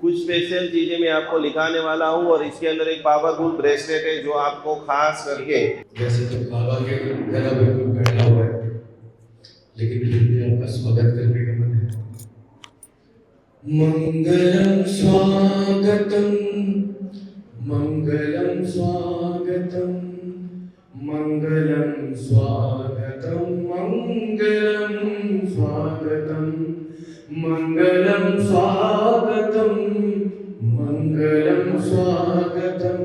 कुछ स्पेशल चीजें मैं आपको लिखाने वाला हूँ और इसके अंदर एक पावरफुल ब्रेसलेट है जो आपको खास करके, जैसे तो बाबा के गला बिल्कुल बैठा हुआ है, लेकिन फिर भी आपका स्वागत करने का मन है। मंगलम स्वागतम, मंगलम स्वागतम, मंगलम स्वागतम, मंगलम स्वागतम, मंगलम स्वागतम, मंगलम स्वागतम,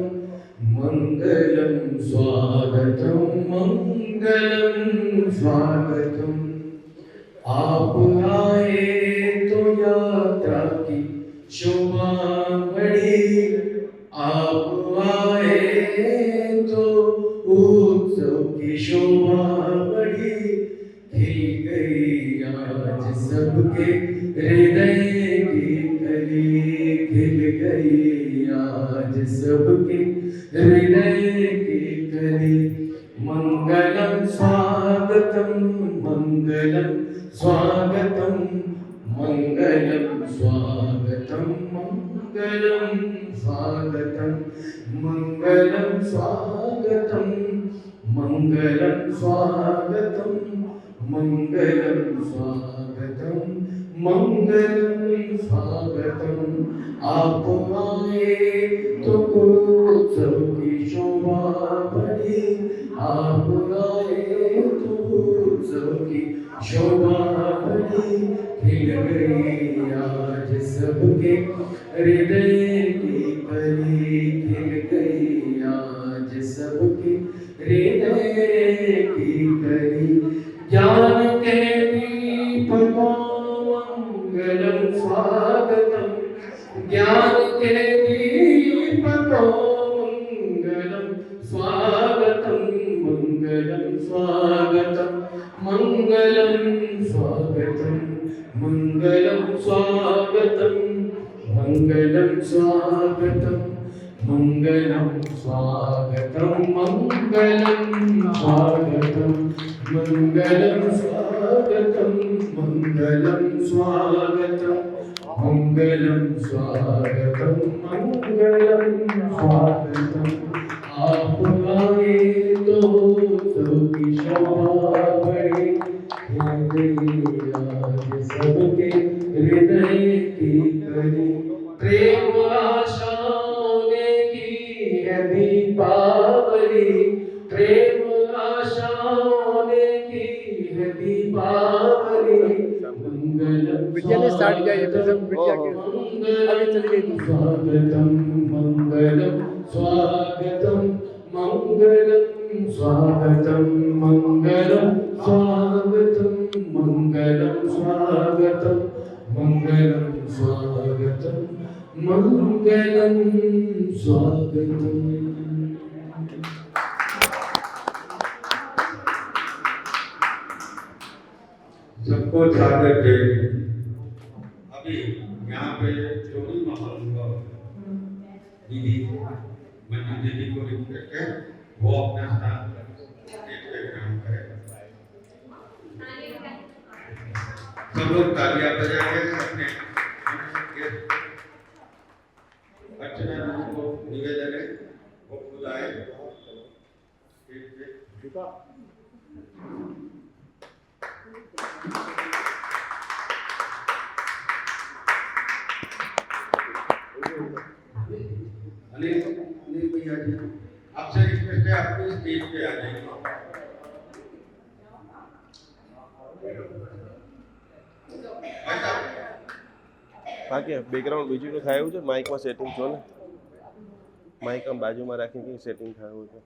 मंगलम स्वागतम, मंगलम स्वागतम। आप आए तो यात्रा की शोभा बढ़ी, आप आए तो उत्सव की शोभा बढ़ी, खिल गई आज सबके हृदय की कली, खिल गई आज सबके हृदय की कली। मंगलम स्वागतम, मंगलम स्वागतम, मंगलम स्वागतम, मंगलम स्वागतम, मंगलम स्वागतम, मंगलम स्वागतम, मंगलम स्वागतम, मंगलम स्वागतम। आप आए तो उत्सव की शोभा बढ़ी, आप आए तो उत्सव की शोभा बढ़ी, खिल गई आज सबके हृदय की कली, खिल गई आज सबके हृदय की कली। ज्ञान के दीपकों मंगलम स्वागतम, ज्ञान के दीपकों मंगलम स्वागतम, मंगलम स्वागतम, मंगलम स्वागतम, मंगलम स्वागतम, मंगलम स्वागतम, मंगलम स्वागतम, मंगलम स्वागतम, मंगलम स्वागतम, मंगलम स्वागतम, मंगलम स्वागतम, मंगलम स्वागतम। आप आए तो सबकी शोभा बढ़ी, आज सबके हृदय की कली। प्रेम आशाओं ने की है दीपावली, प्रेम आशाओं ने की है दीपावली। बिटिया ने स्टार्ट किया ये फिर बिटिया के आगे चली गई थी। स्वागतम, मंगलम स्वागतम, मंगलम स्वागतम, मंगलम स्वागतम, मंगलम स्वागतम, मंगलम स्वागतम, मंगलम स्वागतम। सबको सादर जय। अभी यहाँ पे जो भी महानुभाव दीदी मंजू दीदी को रिक्वेस्ट है वो अपना स्थान स्टेज पे ग्रहण करें। सब लोग तालियां बजाएंगे। अपने अर्चना जी को निवेदन है वो बुलाए स्टेज पे। अनिल भैया जी आपसे रिक्वेस्ट है अपनी स्टेज पे आ जाइए। બાકી બેકગ્રાઉન્ડ બીજું તો થાય એવું છે, માઇકમાં સેટિંગ છો ને, માઇક આમ બાજુમાં રાખીને સેટિંગ થાય એવું છે,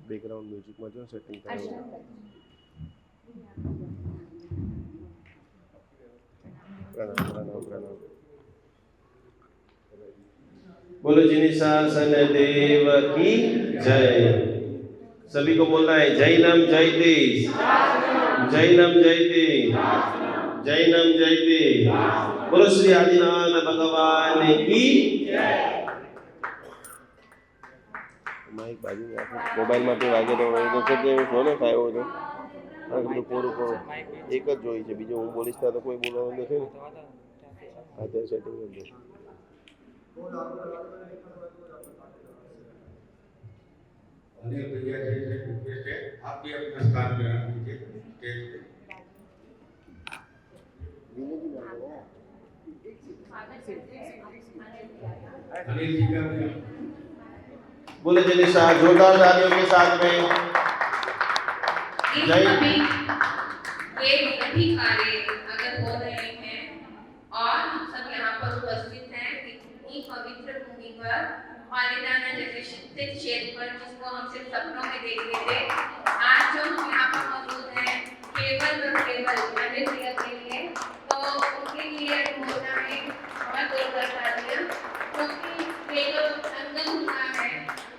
બેકગ્રાઉન્ડ મ્યુઝિકમાં જો સેટિંગ થાય એવું છે। પ્રણામ પ્રણામ પ્રણામ। बोलो जिनी शासन देव की जय। सभी को बोलना है जय नम जय देश, जय नम जय देश, जय नम जय देश। बोलो श्री आदिनाथ भगवान की जय। माइक बाजू में आखो, मोबाइल में भी वागे तो वही तो सब जो ने થાય હોય તો આ બધું પૂરું કરો, એક જ જોઈ છે, બીજો હું બોલીશ તો કોઈ બોલવાનું નથી ને। आते सेटिंग में दो। अनिल भैया जी से रिक्वेस्ट है, आप भी अपना स्थान ग्रहण कीजिए स्टेज पे। अनिल जी का भी बोले जिनिसा जोरदार तालियों के साथ में इस जय समय ये सभी कार्य अगर हो रहे हैं और हम सब यहाँ पर उपस्थित हैं इतनी पवित्र भूमि पर मालिकाना जगदीश क्षेत्र पर जिसको हम सिर्फ सपनों में देखते थे, आज जो हम यहाँ पर मौजूद हैं केवल और केवल अनिल भैया के लिए, तो उनके लिए होना है और जोरदार तालियां, क्योंकि ये जो संगम हुआ है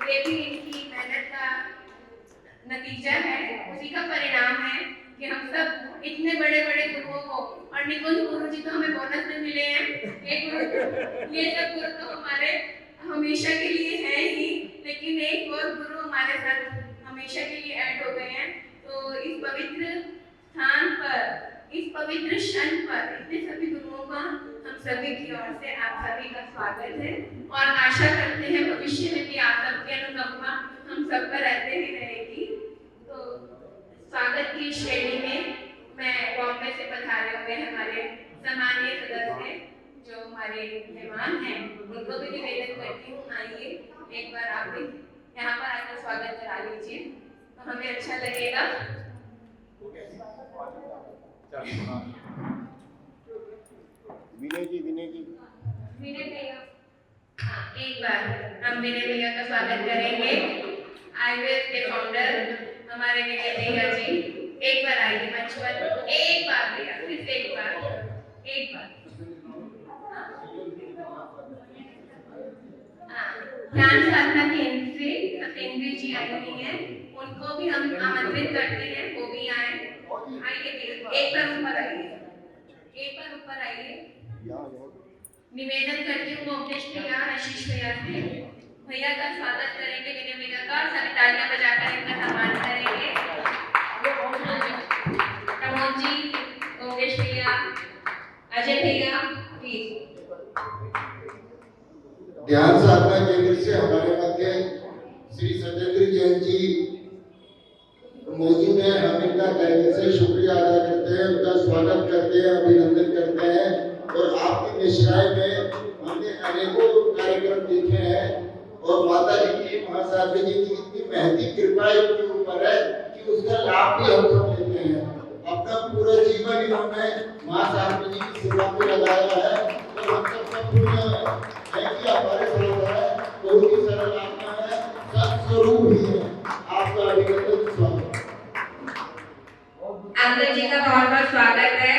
ये भी इनकी मेहनत का नतीजा है, उसी का परिणाम है कि हम सब इतने बड़े बड़े गुरुओं को, और निकुंज गुरु जी तो हमें बोनस में मिले हैं, ये सब गुरु तो हमारे हमेशा के लिए हैं ही, लेकिन एक और गुरु हमारे साथ हमेशा के लिए ऐड हो गए हैं। तो इस पवित्र स्थान पर, इस पवित्र क्षण पर इतने सभी गुरुओं का हम सभी की ओर से आप सभी का स्वागत है और आशा करते हैं भविष्य में भी आप सबकी अनुकंपा हम सब पर रहते ही रहेगी। तो स्वागत की श्रेणी में मैं बॉम्बे से पधारे हुए हमारे सम्मानीय सदस्य जो हमारे मेहमान हैं उनको भी निवेदन करती हूँ, आइए एक बार आप भी यहाँ पर आकर स्वागत करा लीजिए तो हमें अच्छा लगेगा। विनय जी विनय भैया, एक बार हम विनय भैया का स्वागत करेंगे। आईवेस के फाउंडर हमारे विनय भैया जी, एक बार आइए मंच पर, एक बार भैया, सिर्फ एक बार। ज्ञान साधना केंद्र से सतेंद्र जी आई हुई हैं, उनको भी हम आमंत्रित करते हैं, वो भी आए। आइए एक बार ऊपर आइए। निवेदन करती हूँ मोमटेश भैया, आशीष भैया से भैया का स्वागत करेंगे, विनय भैया का सभी तालियां बजाकर इनका सम्मान करेंगे। प्रमोद जी, मोमटेश भैया, अजय भैया प्लीज। ध्यान साधना केंद्र से हमारे मध्य श्री सतेंद्र जैन जी मौजूद है। हम इनका तहे से शुक्रिया अदा करते हैं, उनका स्वागत करते हैं, अभिनंदन करते हैं। और आपकी मिश्राई में हमने अनेकों कार्यक्रम देखे हैं और माता जी की, महासाध्वी जी की इतनी महती कृपा उनके ऊपर है कि उसका लाभ भी हम सब लेते हैं। अपना पूरा जीवन इन्होंने महासाध्वी जी की सेवा में लगाया है और हम सबका पुण्य है कि हमारे साथ है, बहुत ही सरल आत्मा है, सत्स्वरूप ही है। आपका अभिनंदन, स्वागत। अनिल जी का बहुत बहुत स्वागत है।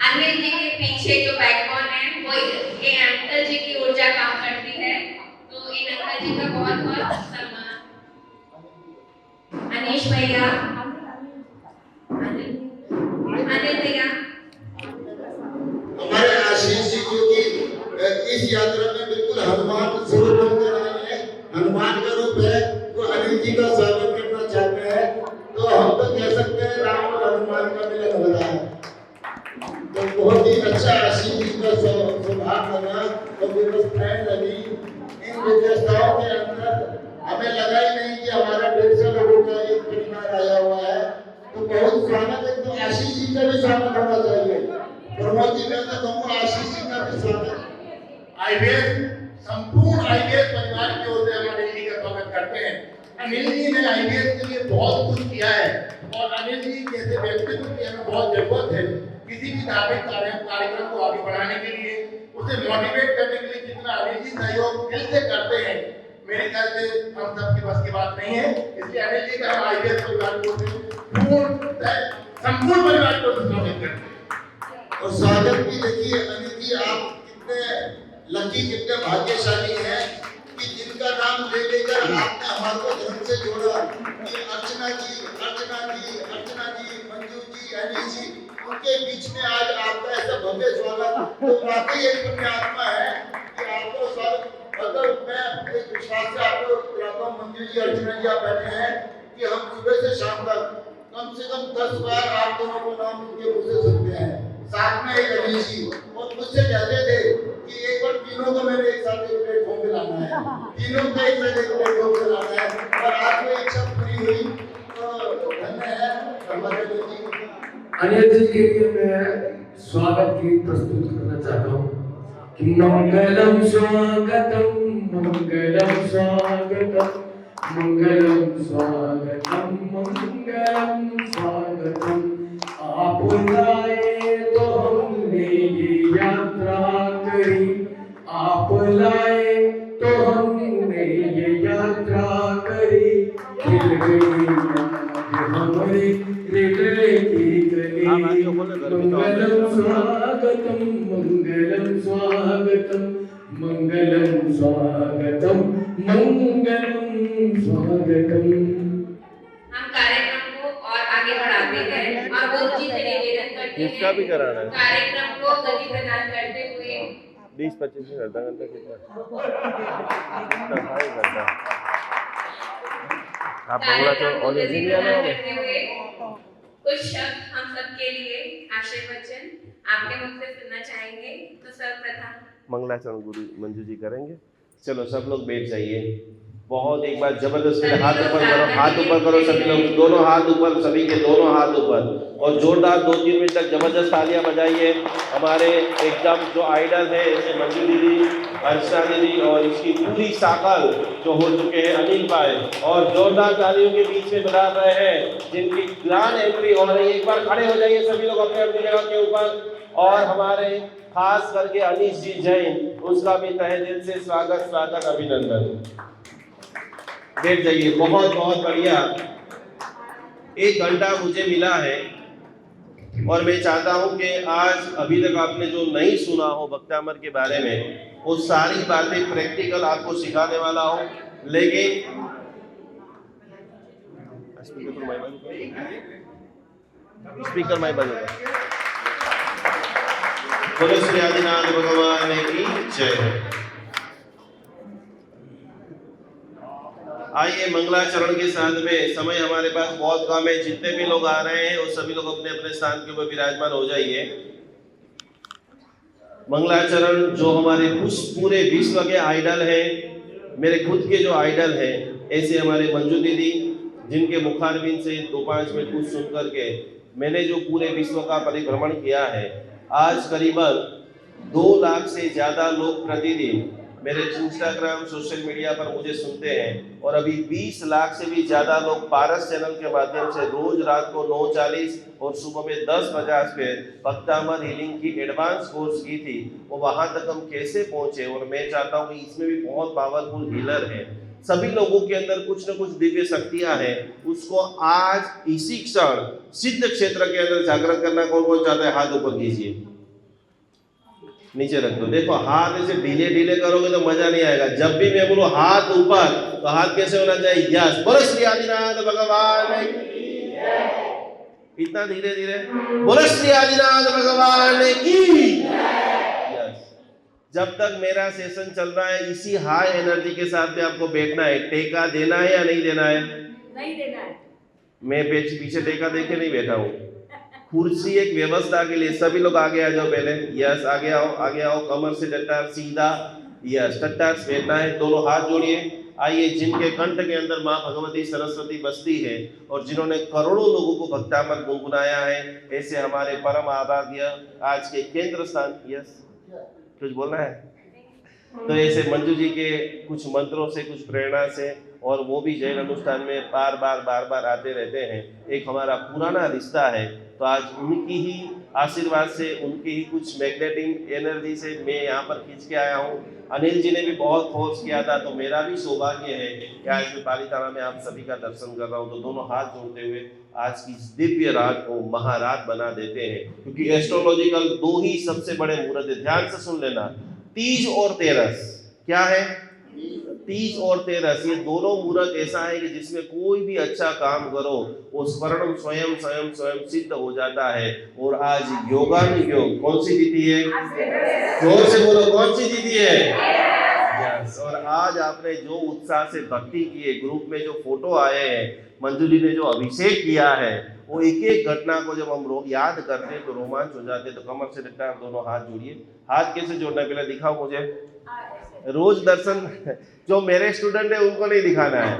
अनिल जी के पीछे जो बैकबोन है वो ये अंकल जी की ऊर्जा काम करती है, तो इन अंकल जी का बहुत बहुत सम्मान। अनीश भैया, अनिल भैया, हमारे आशीष जी जो कि इस यात्रा में बिल्कुल हनुमान स्वरूप बनकर आए हैं, हनुमान का रूप है, तो अनिल जी का स्वागत करना चाहते हैं। तो हम तो कह सकते हैं राम और हनुमान का मिलन हो रहा है। तो बहुत ही अच्छा आशीष जी का स्वभाव बना और व्यवस्थाएं लगी। इन व्यवस्थाओं के अंदर हमें लगा ही नहीं कि हमारा 150 लोगों का एक परिवार आया हुआ है। तो बहुत स्वागत है। तो आशीष जी का भी स्वागत होना चाहिए। प्रमोद जी, मैं तो कहूँगा आशीष जी का भी स्वागत। संपूर्ण आईवीएस परिवार की ओर से हम अनिल जी का स्वागत करते हैं। अनिल जी ने आईवीएस के लिए बहुत कुछ किया है और अनिल जी जैसे व्यक्तित्व की हमें बहुत जरूरत है। किसी भी धार्मिक कार्यक्रम को आगे बढ़ाने के लिए, उसे मोटिवेट करने के लिए जितना अनिल जी सहयोग दिल से करते हैं, मेरे ख्याल से हम सबके बस की बात नहीं है। इसलिए अनिल जी का हम आईवीएस परिवार को संपूर्ण परिवार को स्वागत करते हैं। और स्वागत भी देखिए अनिल जी, आप कितने लकी, कितने भाग्यशाली हैं कि जिनका नाम ले लेकर आपने हमारे को धर्म से जोड़ा। कि अर्चना जी, मंजू जी, अनिल जी, उनके बीच में आज आपका ऐसा भव्य स्वागत, तो वाकई एक पुण्यात्मा है कि आपको स्वागत। मतलब मैं एक विश्वास से आपको बुलाता हूँ, मंजू जी, अर्चना जी, आप बैठे हैं कि हम सुबह से शाम तक कम से कम 10 बार आप दोनों को नाम उनके मुँह से सुनते हैं, साथ में एक अनिल जी, और मुझसे कहते थे अनिल जी के लिए मैं स्वागत गीत प्रस्तुत करना चाहता हूँ कि मंगलम स्वागतम मंगलम स्वागतम मंगलम स्वागतम मंगलम स्वागतम आप लाए तो हमने ये यात्रा करी आप लाए तो हमने ये यात्रा करी खिल गई हमारे हृदय की गली मंगलम स्वागतम मंगलम स्वागतम मंगलम स्वागतम मंगलम स्वागतम। हम कार्यक्रम को और आगे बढ़ाते हैं और गुरु जी से निवेदन करते हैं इसका भी कराना है। कार्यक्रम को गति प्रदान करते हुए 20-25 मिनट आधा घंटा कितना भाई घंटा आप बोला तो कार्यक्रम को ऑनलाइन गति नहीं आना प्रदान होगा। करते हुए कुछ शब्द हम सबके लिए आशीर्वचन आपके मुख से सुनना चाहेंगे। तो सर्वप्रथम मंगलाचरण गुरु मंजू जी करेंगे। चलो सब लोग बैठ जाइए। बहुत एक बार जबरदस्त मेरे हाथ ऊपर करो, हाथ ऊपर करो सभी लोग, दोनों हाथ ऊपर, सभी के दोनों हाथ ऊपर, और जोरदार 2-3 मिनट तक जबरदस्त तालियां बजाइए। हमारे एकदम जो आइडल है जैसे मंजू दीदी, अर्चना दीदी और इसकी पूरी साकल जो हो चुके हैं अनिल भाई, और जोरदार तालियों के बीच में बजा रहे हैं जिनकी ग्रैंड एंट्री हो रही है। एक बार खड़े हो जाइए सभी लोग अपने अपनी जगह के ऊपर। और हमारे खास करके अनीश जी जैन, उसका भी तहे दिल से स्वागत अभिनंदन। बैठ जाइए। बहुत बहुत बढ़िया। 1 घंटा मुझे मिला है और मैं चाहता हूं कि आज अभी तक आपने जो नहीं सुना हो भक्तामर के बारे में, वो सारी बातें प्रैक्टिकल आपको सिखाने वाला हूं। लेकिन स्पीकर माइक बंद करो। बोलो श्री आदिनाथ भगवान की जय। आइए मंगलाचरण के साथ में, समय हमारे पास बहुत कम है। जितने भी लोग आ रहे हैं वो सभी लोग अपने अपने स्थान के ऊपर विराजमान हो जाइए। मंगलाचरण जो हमारे पूरे विश्व के आइडल हैं, मेरे खुद के जो आइडल हैं, ऐसे हमारे मंजू दीदी जिनके मुखारबिंद से 2-5 मिनट कुछ सुन करके मैंने जो पूरे विश्व का परिभ्रमण किया है, आज करीबन 2 लाख से ज्यादा लोग प्रतिदिन मेरे इंस्टाग्राम सोशल मीडिया पर मुझे सुनते हैं, और अभी 20 लाख से भी ज्यादा लोग पारस चैनल के माध्यम से रोज रात को 9:40 और सुबह में 10:50 पे भक्तामर हीलिंग की एडवांस कोर्स की थी। वो वहां तक हम कैसे पहुंचे, और मैं चाहता हूँ कि इसमें भी बहुत पावरफुल हीलर है। सभी लोगों के अंदर कुछ न कुछ दिव्य शक्तियां हैं, उसको आज इसी क्षण सिद्ध क्षेत्र के अंदर जागृत करना कौन कौन चाहता है? हाथ ऊपर कीजिए, नीचे रख दो। देखो हाथ ऐसे ढीले करोगे तो मजा नहीं आएगा। जब भी मैं बोलूं हाथ ऊपर, तो हाथ कैसे होना चाहिए? यस, बोलो श्री आदिनाथ भगवान की जय। इतना धीरे बोलो श्री आदिनाथ भगवान की यस। जब तक मेरा सेशन चल रहा है, इसी हाई एनर्जी के साथ में आपको बैठना है। टेका देना है या नहीं देना है? नहीं देना है। मैं पीछे टेका देके नहीं बैठा हूँ। कुर्सी एक व्यवस्था के लिए। सभी लोग आगे आ जाओ पहले। यस, आगे आओ। कमर से टट्टार सीधा। यस, टट्टार बैठना है। दोनों हाथ जोड़िए। आइए, जिनके कंठ के अंदर माँ भगवती सरस्वती बसती है और जिन्होंने करोड़ों लोगों को भक्तामर गुनगुनाया है, ऐसे हमारे परम आराध्य आज के केंद्र स्थान। यस, कुछ बोलना है? तो ऐसे मंजू जी के कुछ मंत्रों से, कुछ प्रेरणा से, और वो भी जैन अनुष्ठान में बार बार आते रहते हैं। एक हमारा पुराना रिश्ता है, तो आज उनकी ही आशीर्वाद से, उनकी ही कुछ मैग्नेटिक एनर्जी से मैं यहाँ पर खींच के आया हूँ। अनिल जी ने भी बहुत फोर्स किया था, तो मेरा भी सौभाग्य है कि आज मैं पालीताना में आप सभी का दर्शन कर रहा हूँ। तो दोनों हाथ जोड़ते हुए आज की इस दिव्य रात को महारात बना देते हैं, क्योंकि एस्ट्रोलॉजिकल 2 ही सबसे बड़े मुहूर्त है। ध्यान से सुन लेना, 30 और 13। क्या है? 30 और 13। ये दोनों मुहूर्त ऐसा है कि जिसमें कोई भी अच्छा काम करो वो स्वर्ण स्वयं सिद्ध हो जाता है। और आज योगानुयोग कौन सी तिथि है? जोर से बोलो, कौन सी तिथि है? यस। और आज आपने जो उत्साह से भक्ति की है, ग्रुप में जो फोटो आए हैं, मंजू जी ने जो अभिषेक किया है, वो एक घटना को जब हम याद करते हैं तो रोमांच हो जाते हैं। तो कमर से टट्टार, दोनों हाथ जोड़िए। हाथ कैसे जोड़ना है पहले दिखाओ मुझे। रोज दर्शन जो मेरे स्टूडेंट है उनको नहीं दिखाना है,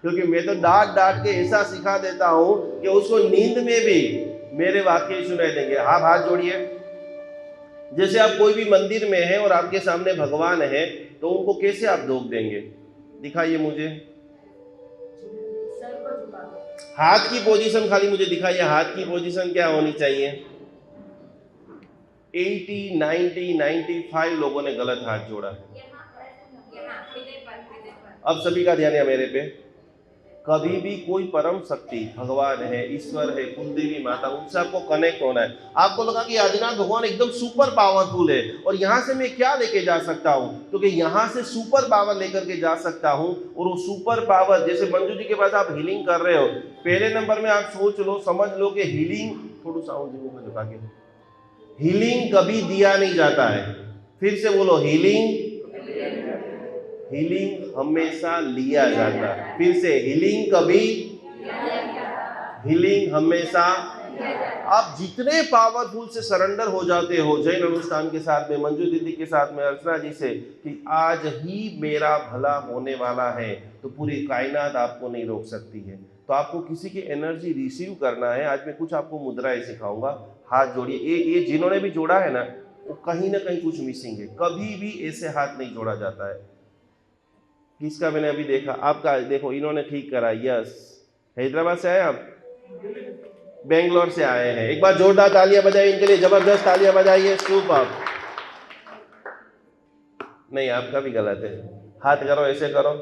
क्योंकि मैं तो डांट के ऐसा सिखा देता हूँ कि उसको नींद में भी मेरे वाक्य सुनाई देंगे। आप हाथ जोड़िए। जैसे आप कोई भी मंदिर में हैं और आपके सामने भगवान है, तो उनको कैसे आप धोख देंगे? दिखाइए मुझे हाथ की पोजीशन, खाली मुझे दिखाइए हाथ की पोजीशन क्या होनी चाहिए। 80, 90, 95 लोगों ने गलत हाथ जोड़ा है। अब सभी का ध्यान है मेरे पे। कभी भी कोई परम शक्ति, भगवान है, ईश्वर है, कुलदेवी माता, उनसे आपको कनेक्ट होना है। आपको लगा कि आदिनाथ भगवान एकदम सुपर पावरफुल है और यहाँ से मैं क्या लेके जा सकता हूँ, क्योंकि यहाँ से सुपर पावर लेकर के जा सकता हूँ। और वो सुपर पावर, जैसे मंजू जी के पास आप हीलिंग कर रहे हो, पहले नंबर में आप सोच लो, समझ लो कि हीलिंग, थोड़ा साउंड में झुका के, हीलिंग कभी दिया नहीं जाता है। फिर से बोलो, हीलिंग हमेशा लिया जाता है। फिर से, हीलिंग कभी, हीलिंग हमेशा। आप जितने पावरफुल से सरेंडर हो जाते हो जैन अनुष्ठान के साथ में, मंजू दीदी के साथ में, अर्चना जी से, कि आज ही मेरा भला होने वाला है, तो पूरी कायनात आपको नहीं रोक सकती है। तो आपको किसी की एनर्जी रिसीव करना है। आज मैं कुछ आपको मुद्राएं सिखाऊंगा। हाथ जोड़िए। ये जिन्होंने भी जोड़ा है ना, वो कहीं ना कहीं कुछ मिसिंग है। कभी भी ऐसे हाथ नहीं जोड़ा जाता है। किसका मैंने अभी देखा, आपका देखो, इन्होंने ठीक करा। यस, हैदराबाद से आए आप, बेंगलोर से आए हैं। एक बार जोरदार तालियां बजाइए इनके लिए, जबरदस्त तालियां बजाइए। सुपर। नहीं, आपका भी गलत है। हाथ करो, ऐसे करो।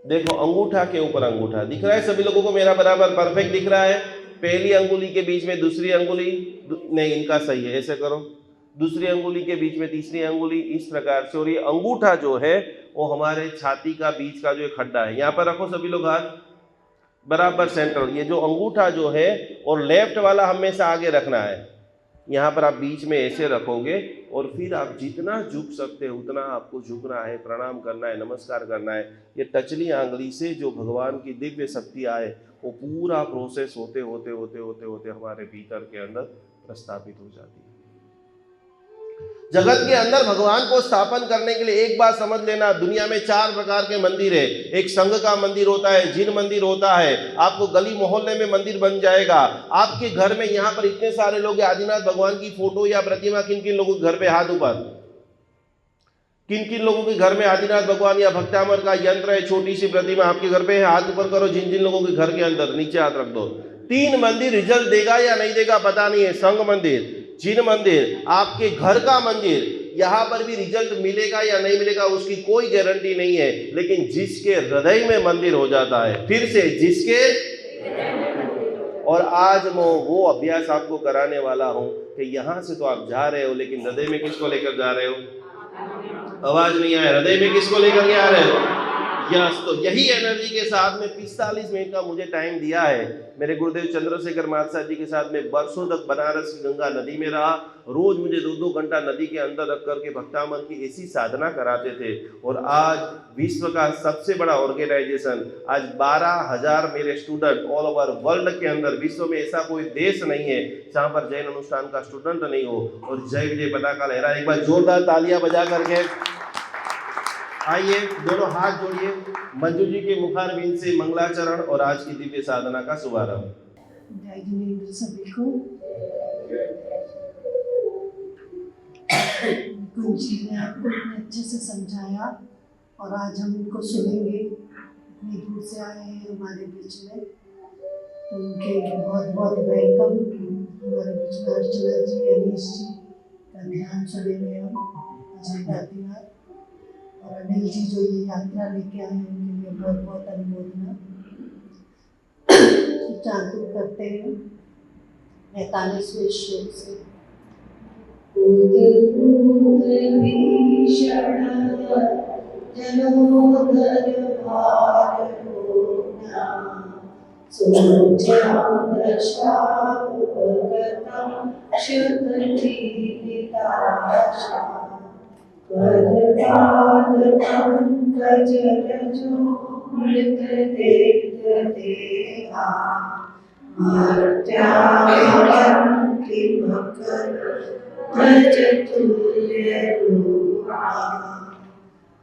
देखो, अंगूठा के ऊपर अंगूठा दिख रहा है सभी लोगों को मेरा बराबर परफेक्ट दिख रहा है। पहली अंगुली के बीच में दूसरी अंगुली, नहीं इनका सही है, ऐसे करो। दूसरी अंगुली के बीच में तीसरी अंगुली, इस प्रकार से। और ये अंगूठा जो है वो हमारे छाती का बीच का जो एक खड्डा है, यहाँ पर रखो सभी लोग हाथ बराबर सेंटर। ये जो अंगूठा जो है, और लेफ्ट वाला हमेशा आगे रखना है। यहाँ पर आप बीच में ऐसे रखोगे और फिर आप जितना झुक सकते हो उतना आपको झुकना है, प्रणाम करना है, नमस्कार करना है। ये टचली आंगली से जो भगवान की दिव्य शक्ति आए, वो पूरा प्रोसेस होते होते होते होते होते हमारे भीतर के अंदर प्रस्थापित हो जाती है। जगत के अंदर भगवान को स्थापन करने के लिए एक बात समझ लेना, दुनिया में 4 प्रकार के मंदिर है। एक संघ का मंदिर होता है, जिन मंदिर होता है, आपको गली मोहल्ले में मंदिर बन जाएगा। आपके घर में यहाँ पर इतने सारे लोग, आदिनाथ भगवान की फोटो या प्रतिमा किन किन लोगों के घर पे, हाथ ऊपर, किन किन लोगों के घर में आदिनाथ भगवान या भक्तामर का यंत्र है, छोटी सी प्रतिमा आपके घर पे है, हाथ ऊपर करो। जिन जिन लोगों के घर के अंदर, नीचे हाथ रख दो। 3 मंदिर रिजल्ट देगा या नहीं देगा पता नहीं है, संघ मंदिर, जिन मंदिर, आपके घर का मंदिर, यहां पर भी रिजल्ट मिलेगा या नहीं मिलेगा उसकी कोई गारंटी नहीं है। लेकिन जिसके हृदय में मंदिर हो जाता है, फिर से जिसके, और आज मैं वो अभ्यास आपको कराने वाला हूं कि यहां से तो आप जा रहे हो, लेकिन हृदय में किसको लेकर जा रहे हो? आवाज नहीं आया, हृदय में किसको लेकर के आ रहे हो? यस। तो यही एनर्जी के साथ में 45 मिनट का मुझे टाइम दिया है। मेरे गुरुदेव चंद्रशेखर महाराज जी के साथ में वर्षों तक बनारस की गंगा नदी में रहा। रोज मुझे 2-2 घंटा नदी के अंदर रख करके भक्तामन की ऐसी साधना कराते थे। और आज विश्व का सबसे बड़ा ऑर्गेनाइजेशन, आज 12,000 मेरे स्टूडेंट ऑल ओवर वर्ल्ड के अंदर, विश्व में ऐसा कोई देश नहीं है जहाँ पर जैन अनुष्ठान का स्टूडेंट नहीं हो और जय विजय पताका लहरा। एक बार जोरदार तालियां बजा करके आइए, दोनों हाथ जोड़िए। मंजू जी के मुखारविंद से मंगलाचरण और आज की दिव्य साधना का शुभारंभ। जय जिनेंद्र सभी को। कुंज जी ने आपको इतने अच्छे से समझाया और आज हम इनको सुनेंगे। इतनी दूर से आए हैं हमारे बीच में, तो उनके बहुत बहुत वेलकम। हमारे बीच में अर्चना जी, अनीश जी का ध्यान सुनेंगे हम, अजय दातीनाथ और अनिल जी जो ये यात्रा लेके आए हैं, उनके लिए बहुत बहुत अनुमोदना। चांतु करते हैं 45वें श्लोक से।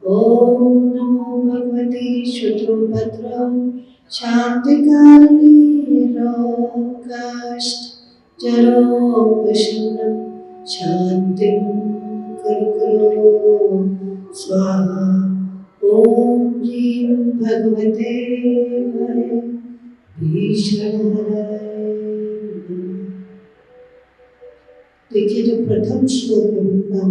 ओम नमो भगवते शुद्धोभद्रं शांतिकाली लोकाष्ट चरोपशमनं शान्तिं करो स्वाहा। ॐ ह्रीं भगवते भीषणहराय नमः। देखिए जो प्रथम श्लोक है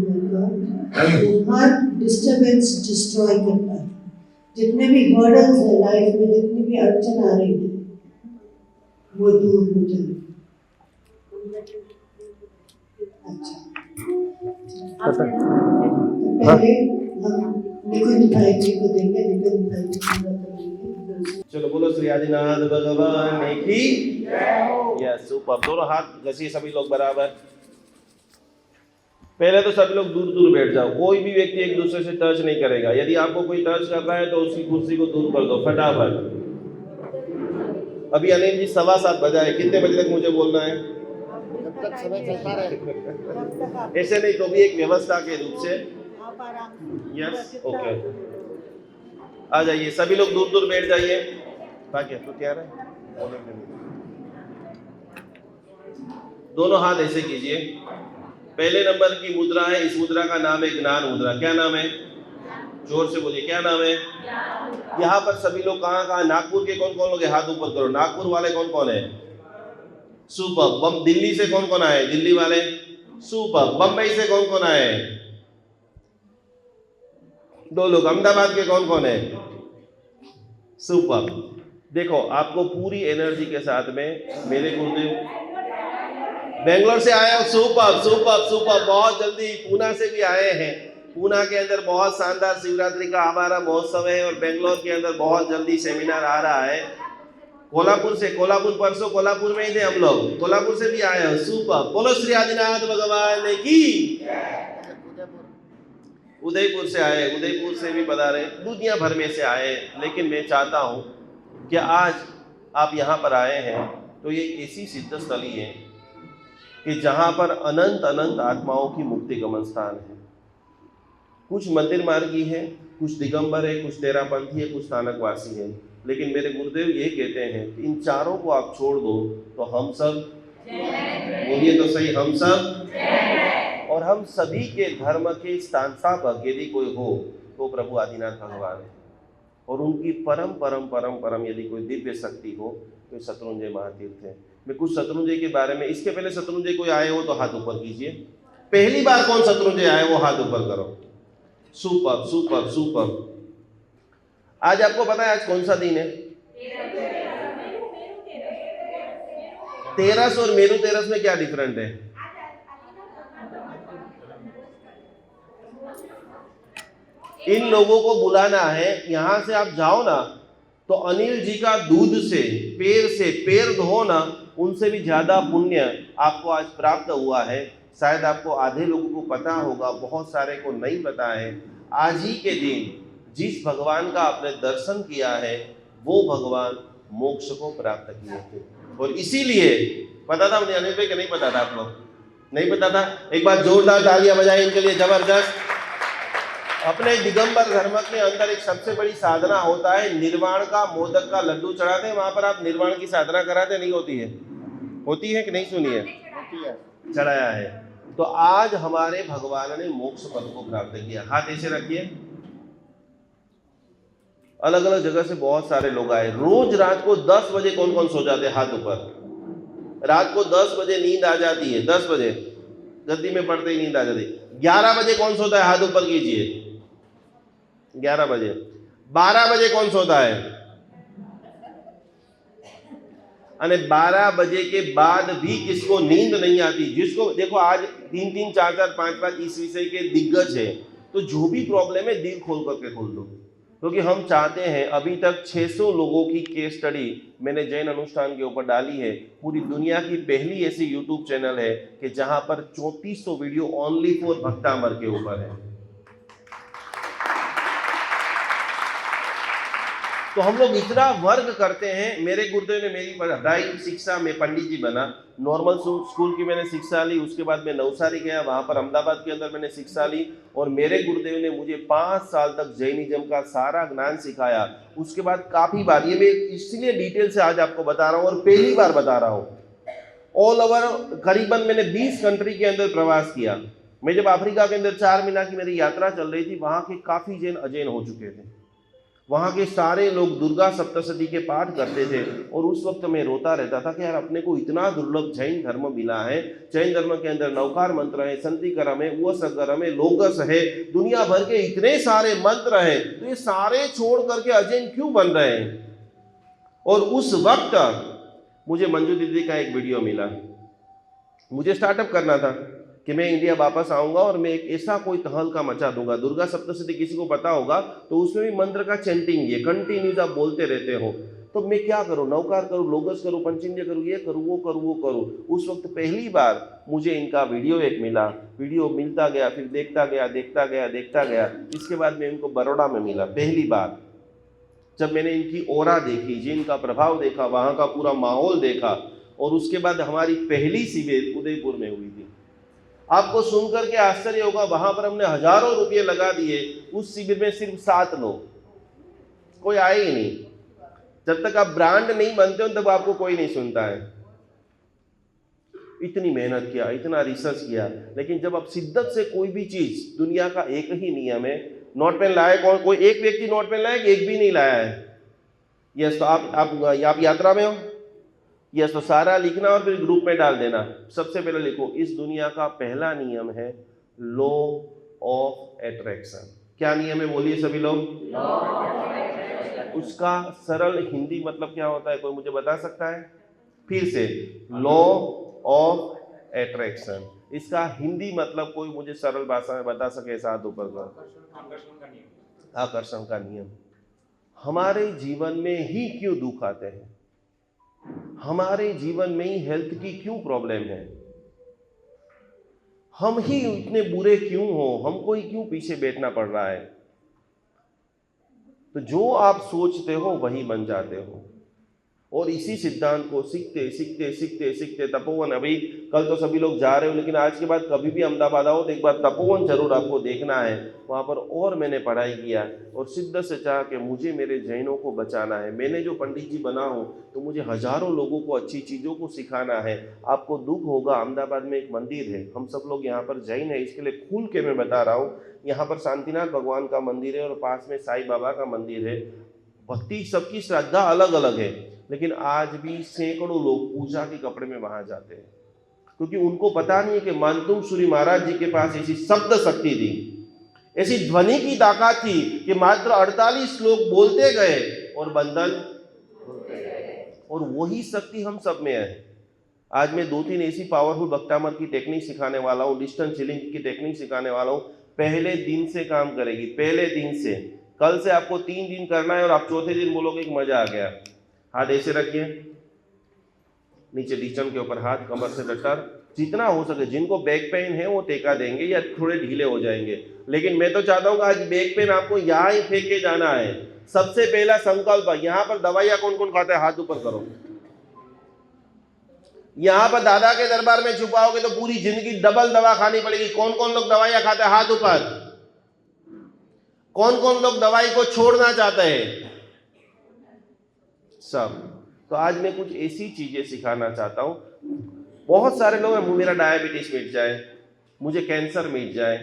वो हार्ट डिस्टर्बेंस डिस्ट्रॉय करता है। जितने भी हर्डल्स है लाइफ में, जितनी भी अड़चन आ रही है वो दूर हो जाए। अच्छा, पहले हम निकुंज भाई जी को देंगे। निकुंज भाई जी पूरा करेंगे। चलो बोलो श्री आदिनाथ भगवान की यस सुपर। दोनों हाथ घसीए सभी लोग बराबर। पहले तो सभी लोग दूर दूर बैठ जाओ। कोई भी व्यक्ति एक दूसरे से टच नहीं करेगा। यदि आपको कोई टच कर रहा है तो उसकी कुर्सी को दूर कर दो फटाफट। अभी अनिल जी 7:15 बजाए, कितने बजे तक मुझे बोलना है? जब तक समय चलता रहे। ऐसे नहीं तो भी एक व्यवस्था के रूप से। यस ओके, आ जाइए सभी लोग दूर दूर बैठ जाइए। बाकी तो क्या है, दोनों हाथ ऐसे कीजिए। पहले नंबर की मुद्रा है, इस मुद्रा का नाम है ज्ञान मुद्रा। क्या नाम है? जोर से बोलिए, क्या नाम है? यहाँ पर सभी लोग कहाँ नागपुर के कौन कौन लोग हैं? हाथ ऊपर करो। नागपुर वाले कौन कौन है? सुपर। बम दिल्ली से कौन कौन आए? दिल्ली वाले सुपर। बम्बई से कौन कौन आए? 2 लोग। अहमदाबाद के कौन कौन है? सुपर। देखो आपको पूरी एनर्जी के साथ में मेरे गुरुदेव बेंगलोर से आए हो। सुपर सुपर सुपर, बहुत जल्दी। पूना से भी आए हैं। पूना के अंदर बहुत शानदार शिवरात्रि का हमारा महोत्सव है और बेंगलोर के अंदर बहुत जल्दी सेमिनार आ रहा है। कोल्हापुर से, कोल्हापुर परसों कोल्हापुर में ही थे हम लोग। कोल्हापुर से भी आए हो। सुपर। बोलो श्री आदिनाथ भगवान की। उदयपुर से आए, उदयपुर से भी पधारे, दुनिया भर में से आए। लेकिन मैं चाहता हूं कि आज आप यहाँ पर आए हैं तो ये ऐसी सिद्ध स्थली है कि जहाँ पर अनंत अनंत आत्माओं की मुक्ति गमन स्थान है। कुछ मंदिर मार्गी है, कुछ दिगंबर है, कुछ तेरापंथी है, कुछ स्थानकवासी है। लेकिन मेरे गुरुदेव ये कहते हैं कि इन चारों को आप छोड़ दो तो हम सब, बोलिए तो सही, हम सब। और हम सभी के धर्म के स्थापक यदि कोई हो तो प्रभु आदिनाथ भगवान है। और उनकी परम परम परम परम यदि कोई दिव्य शक्ति हो तो शत्रुंजय महातीर्थ है। मैं कुछ शत्रुंजय के बारे में, इसके पहले शत्रुंजय कोई आए हो तो हाथ ऊपर कीजिए। पहली बार कौन शत्रुंजय आए वो हाथ ऊपर करो। Super super super. आज आपको पता है आज कौन सा दिन है? 13 और मेरू 13 में क्या डिफरेंट है? इन लोगों को बुलाना है। यहां से आप जाओ ना तो अनिल जी का दूध से पैर धो ना, उनसे भी ज्यादा पुण्य आपको आज प्राप्त हुआ है। शायद आपको आधे लोगों को पता होगा, बहुत सारे को नहीं पता है। आज ही के दिन जिस भगवान का आपने दर्शन किया है वो भगवान मोक्ष को प्राप्त किए थे। और इसीलिए पता था अनिल भाई कि नहीं पता था? आप लोग नहीं पता था? एक बार जोरदार तालियां बजाएं इनके लिए, जबरदस्त। अपने दिगंबर धर्म के अंदर एक सबसे बड़ी साधना होता है निर्वाण का। मोदक का लड्डू चढ़ाते हैं, वहां पर आप निर्वाण की साधना कराते नहीं? होती है? होती है कि नहीं? सुनिए, चढ़ाया है। तो आज हमारे भगवान ने मोक्ष पद को प्राप्त किया। हाथ ऐसे रखिए। अलग अलग जगह से बहुत सारे लोग आए। रोज रात को 10 बजे कौन कौन सो जाते? हाथ ऊपर। रात को 10 बजे नींद आ जाती है। 10 बजे गद्दी में पड़ते ही नींद आ जाती है। 11 बजे कौन सोता है? हाथ ऊपर कीजिए। 11 बजे। 12 बजे कौन सोता है? अरे 12 बजे के बाद भी किसको नींद नहीं आती? जिसको देखो आज 3-3, 4-4, 5-5 इस विषय के दिग्गज है, तो जो भी प्रॉब्लम है दिल खोल करके खोल दो। क्योंकि हम चाहते हैं, अभी तक 600 लोगों की केस स्टडी मैंने जैन अनुष्ठान के ऊपर डाली है। पूरी दुनिया की पहली ऐसी यूट्यूब चैनल है कि जहां पर 3400 वीडियो ओनली फॉर भक्तामर के ऊपर है। तो हम लोग इतना वर्क करते हैं। मेरे गुरुदेव ने मेरी पढ़ाई शिक्षा में पंडित जी बना। नॉर्मल स्कूल की मैंने शिक्षा ली, उसके बाद मैं नवसारी गया, वहाँ पर अहमदाबाद के अंदर मैंने शिक्षा ली। और मेरे गुरुदेव ने मुझे 5 साल तक जैनिज्म का सारा ज्ञान सिखाया। उसके बाद काफ़ी बार, ये मैं इसलिए डिटेल से आज आपको बता रहा हूँ और पहली बार बता रहा हूँ, ऑल ओवर करीबन मैंने 20 कंट्री के अंदर प्रवास किया। मैं जब अफ्रीका के अंदर 4 महीना की मेरी यात्रा चल रही थी, वहाँ के काफ़ी जैन अजैन हो चुके थे। वहाँ के सारे लोग दुर्गा सप्तशती के पाठ करते थे और उस वक्त मैं रोता रहता था कि यार अपने को इतना दुर्लभ जैन धर्म मिला है। जैन धर्म के अंदर नवकार मंत्र है, संतिकरम है, उवसकरम है, लोगस है, दुनिया भर के इतने सारे मंत्र हैं, तो ये सारे छोड़ करके अजैन क्यों बन रहे हैं? और उस वक्त मुझे मंजू दीदी का एक वीडियो मिला। मुझे स्टार्टअप करना था कि मैं इंडिया वापस आऊंगा और मैं एक ऐसा कोई तहलका मचा दूंगा। दुर्गा सप्तशती किसी को पता होगा तो उसमें भी मंत्र का चैंटिंग, ये कंटिन्यूस आप बोलते रहते हो। तो मैं क्या करूं, नवकार करूं, लोगस करूं, पंचेंद्रिय करूं, ये करूं, वो करूं, वो करूं। उस वक्त पहली बार मुझे इनका वीडियो एक मिला। वीडियो मिलता गया, फिर देखता गया। इसके बाद मैं इनको बड़ौदा में मिला पहली बार। जब मैंने इनकी ओरा देखी, जिनका प्रभाव देखा, वहाँ का पूरा माहौल देखा, और उसके बाद हमारी पहली शिविर उदयपुर में हुई थी। आपको सुनकर के आश्चर्य होगा, वहां पर हमने हजारों रुपये लगा दिए। उस शिविर में सिर्फ 7 लोग, कोई आए ही नहीं। जब तक आप ब्रांड नहीं बनते हो तब आपको कोई नहीं सुनता है। इतनी मेहनत किया, इतना रिसर्च किया, लेकिन जब आप शिद्दत से कोई भी चीज, दुनिया का एक ही नियम है, नोट पेन लाए कौन? कोई एक व्यक्ति नोट पेन लाया कि एक भी नहीं लाया है? यस, तो आप यात्रा में हो, यस, तो सारा लिखना और फिर ग्रुप में डाल देना। सबसे पहले लिखो, इस दुनिया का पहला नियम है लॉ ऑफ अट्रैक्शन। क्या नियम है बोलिए सभी लोग? उसका सरल हिंदी मतलब क्या होता है, कोई मुझे बता सकता है? फिर से, लॉ ऑफ अट्रैक्शन, इसका हिंदी मतलब कोई मुझे सरल भाषा में बता सके? साथ ऊपर कर, आकर्षण का नियम। हमारे जीवन में ही क्यों दुख आते हैं? हमारे जीवन में ही हेल्थ की क्यों प्रॉब्लम है? हम ही इतने बुरे क्यों हो? हमको ही क्यों पीछे बैठना पड़ रहा है? तो जो आप सोचते हो वही बन जाते हो। और इसी सिद्धांत को सीखते तपोवन, अभी कल तो सभी लोग जा रहे हो, लेकिन आज के बाद कभी भी अहमदाबाद आओ तो एक बार तपोवन जरूर आपको देखना है। वहाँ पर और मैंने पढ़ाई किया और शिद्दत से चाह के मुझे मेरे जैनों को बचाना है। मैंने जो पंडित जी बना हूँ तो मुझे हजारों लोगों को अच्छी चीज़ों को सिखाना है। आपको दुख होगा, अहमदाबाद में एक मंदिर है, हम सब लोग यहाँ पर जैन है, इसके लिए खुल के मैं बता रहा हूँ। यहाँ पर शांतिनाथ भगवान का मंदिर है और पास में साईं बाबा का मंदिर है। भक्ति सबकी श्रद्धा अलग अलग है, लेकिन आज भी सैकड़ों लोग पूजा के कपड़े में वहां जाते हैं, क्योंकि उनको पता नहीं है कि मानतुंग सूरी महाराज जी के पास ऐसी शब्द शक्ति थी, ऐसी ध्वनि की ताकत थी कि मात्र 48 श्लोक बोलते गए और बंधन, और वही शक्ति हम सब में है। आज मैं 2-3 ऐसी पावरफुल भक्तामर की टेक्निक सिखाने वाला हूँ, डिस्टेंस चिलिंग की टेक्निक सिखाने वाला हूँ। पहले दिन से काम करेगी, पहले दिन से। कल से आपको 3 दिन करना है और आप चौथे दिन बोलोगे कि मजा आ गया। हाथ ऐसे रखिए, नीचे डिस्टेंस के ऊपर हाथ, कमर से डटर, जितना हो सके। जिनको बैक पेन है वो टेका देंगे या थोड़े ढीले हो जाएंगे, लेकिन मैं तो चाहता हूँ आज बैक पेन आपको यहाँ ही फेंक के जाना है। सबसे पहला संकल्प, यहाँ पर दवाइयाँ कौन कौन खाता है? हाथ ऊपर करो। यहाँ पर दादा के दरबार में छुपाओगे तो पूरी जिंदगी डबल दवा खानी पड़ेगी। कौन कौन लोग दवाइयाँ खाते हैं? हाथ ऊपर। कौन कौन लोग दवाई को छोड़ना चाहते हैं? सब। तो आज मैं कुछ ऐसी चीजें सिखाना चाहता हूँ। बहुत सारे लोग, मेरा डायबिटीज मिट जाए, मुझे कैंसर मिट जाए,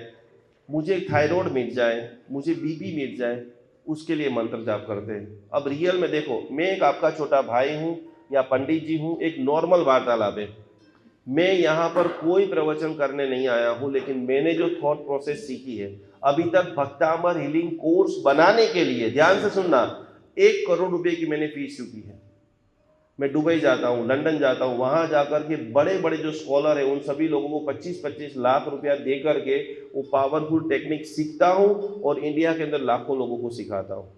मुझे थायराइड मिट जाए, मुझे बीपी मिट जाए, उसके लिए मंत्र जाप करते हैं। अब रियल में देखो, मैं एक आपका छोटा भाई हूँ या पंडित जी हूँ, एक नॉर्मल वार्तालाप है। मैं यहाँ पर कोई प्रवचन करने नहीं आया हूँ, लेकिन मैंने जो थॉट प्रोसेस सीखी है अभी तक, भक्तामर हीलिंग कोर्स बनाने के लिए, ध्यान से सुनना, 1 करोड़ रुपए की मैंने फीस चुकी है। मैं दुबई जाता हूँ, लंदन जाता हूँ, वहाँ जाकर के बड़े बड़े जो स्कॉलर हैं उन सभी लोगों को 25-25 लाख रुपया दे करके वो पावरफुल टेक्निक सीखता हूँ और इंडिया के अंदर लाखों लोगों को सिखाता हूँ।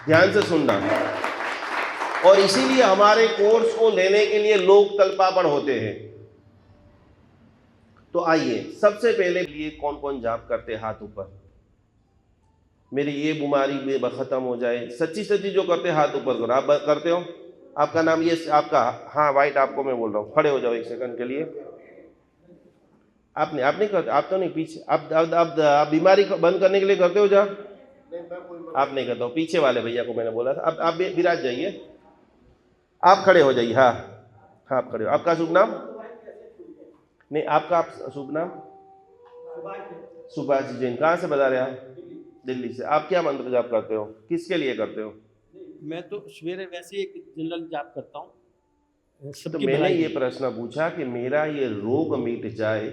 ध्यान से सुनना। और इसीलिए हमारे कोर्स को लेने के लिए लोग तलपापड़ होते हैं। तो आइए, सबसे पहले लिए कौन कौन जाप करते? हाथ ऊपर। मेरी ये बीमारी भी खत्म हो जाए, सच्ची सच्ची जो करते हाथ ऊपर करो। आप करते हो? आपका नाम ये आपका? हाँ, वाइट, आपको मैं बोल रहा हूँ, खड़े हो जाओ 1 सेकंड के लिए। आप नहीं करते? आप तो नहीं, पीछे आप बीमारी बंद करने के लिए करते हो? जा, आप नहीं करते हो। पीछे वाले भैया को मैंने बोला था। अब आप विराज जाइए, आप खड़े हो जाइए। हाँ, हाँ आप खड़े हो। आपका शुभ नाम? नहीं आपका शुभ नाम? सुभाष जैन। कहाँ से बता रहे हैं आप? दिल्ली से। आप क्या मंत्र जाप करते हो? किसके लिए करते हो? मैं तो सवेरे वैसे ही एक जनरल जाप करता हूँ तो सबकी मैंने भलाई ये के। प्रश्न पूछा कि मेरा ये रोग मिट जाए,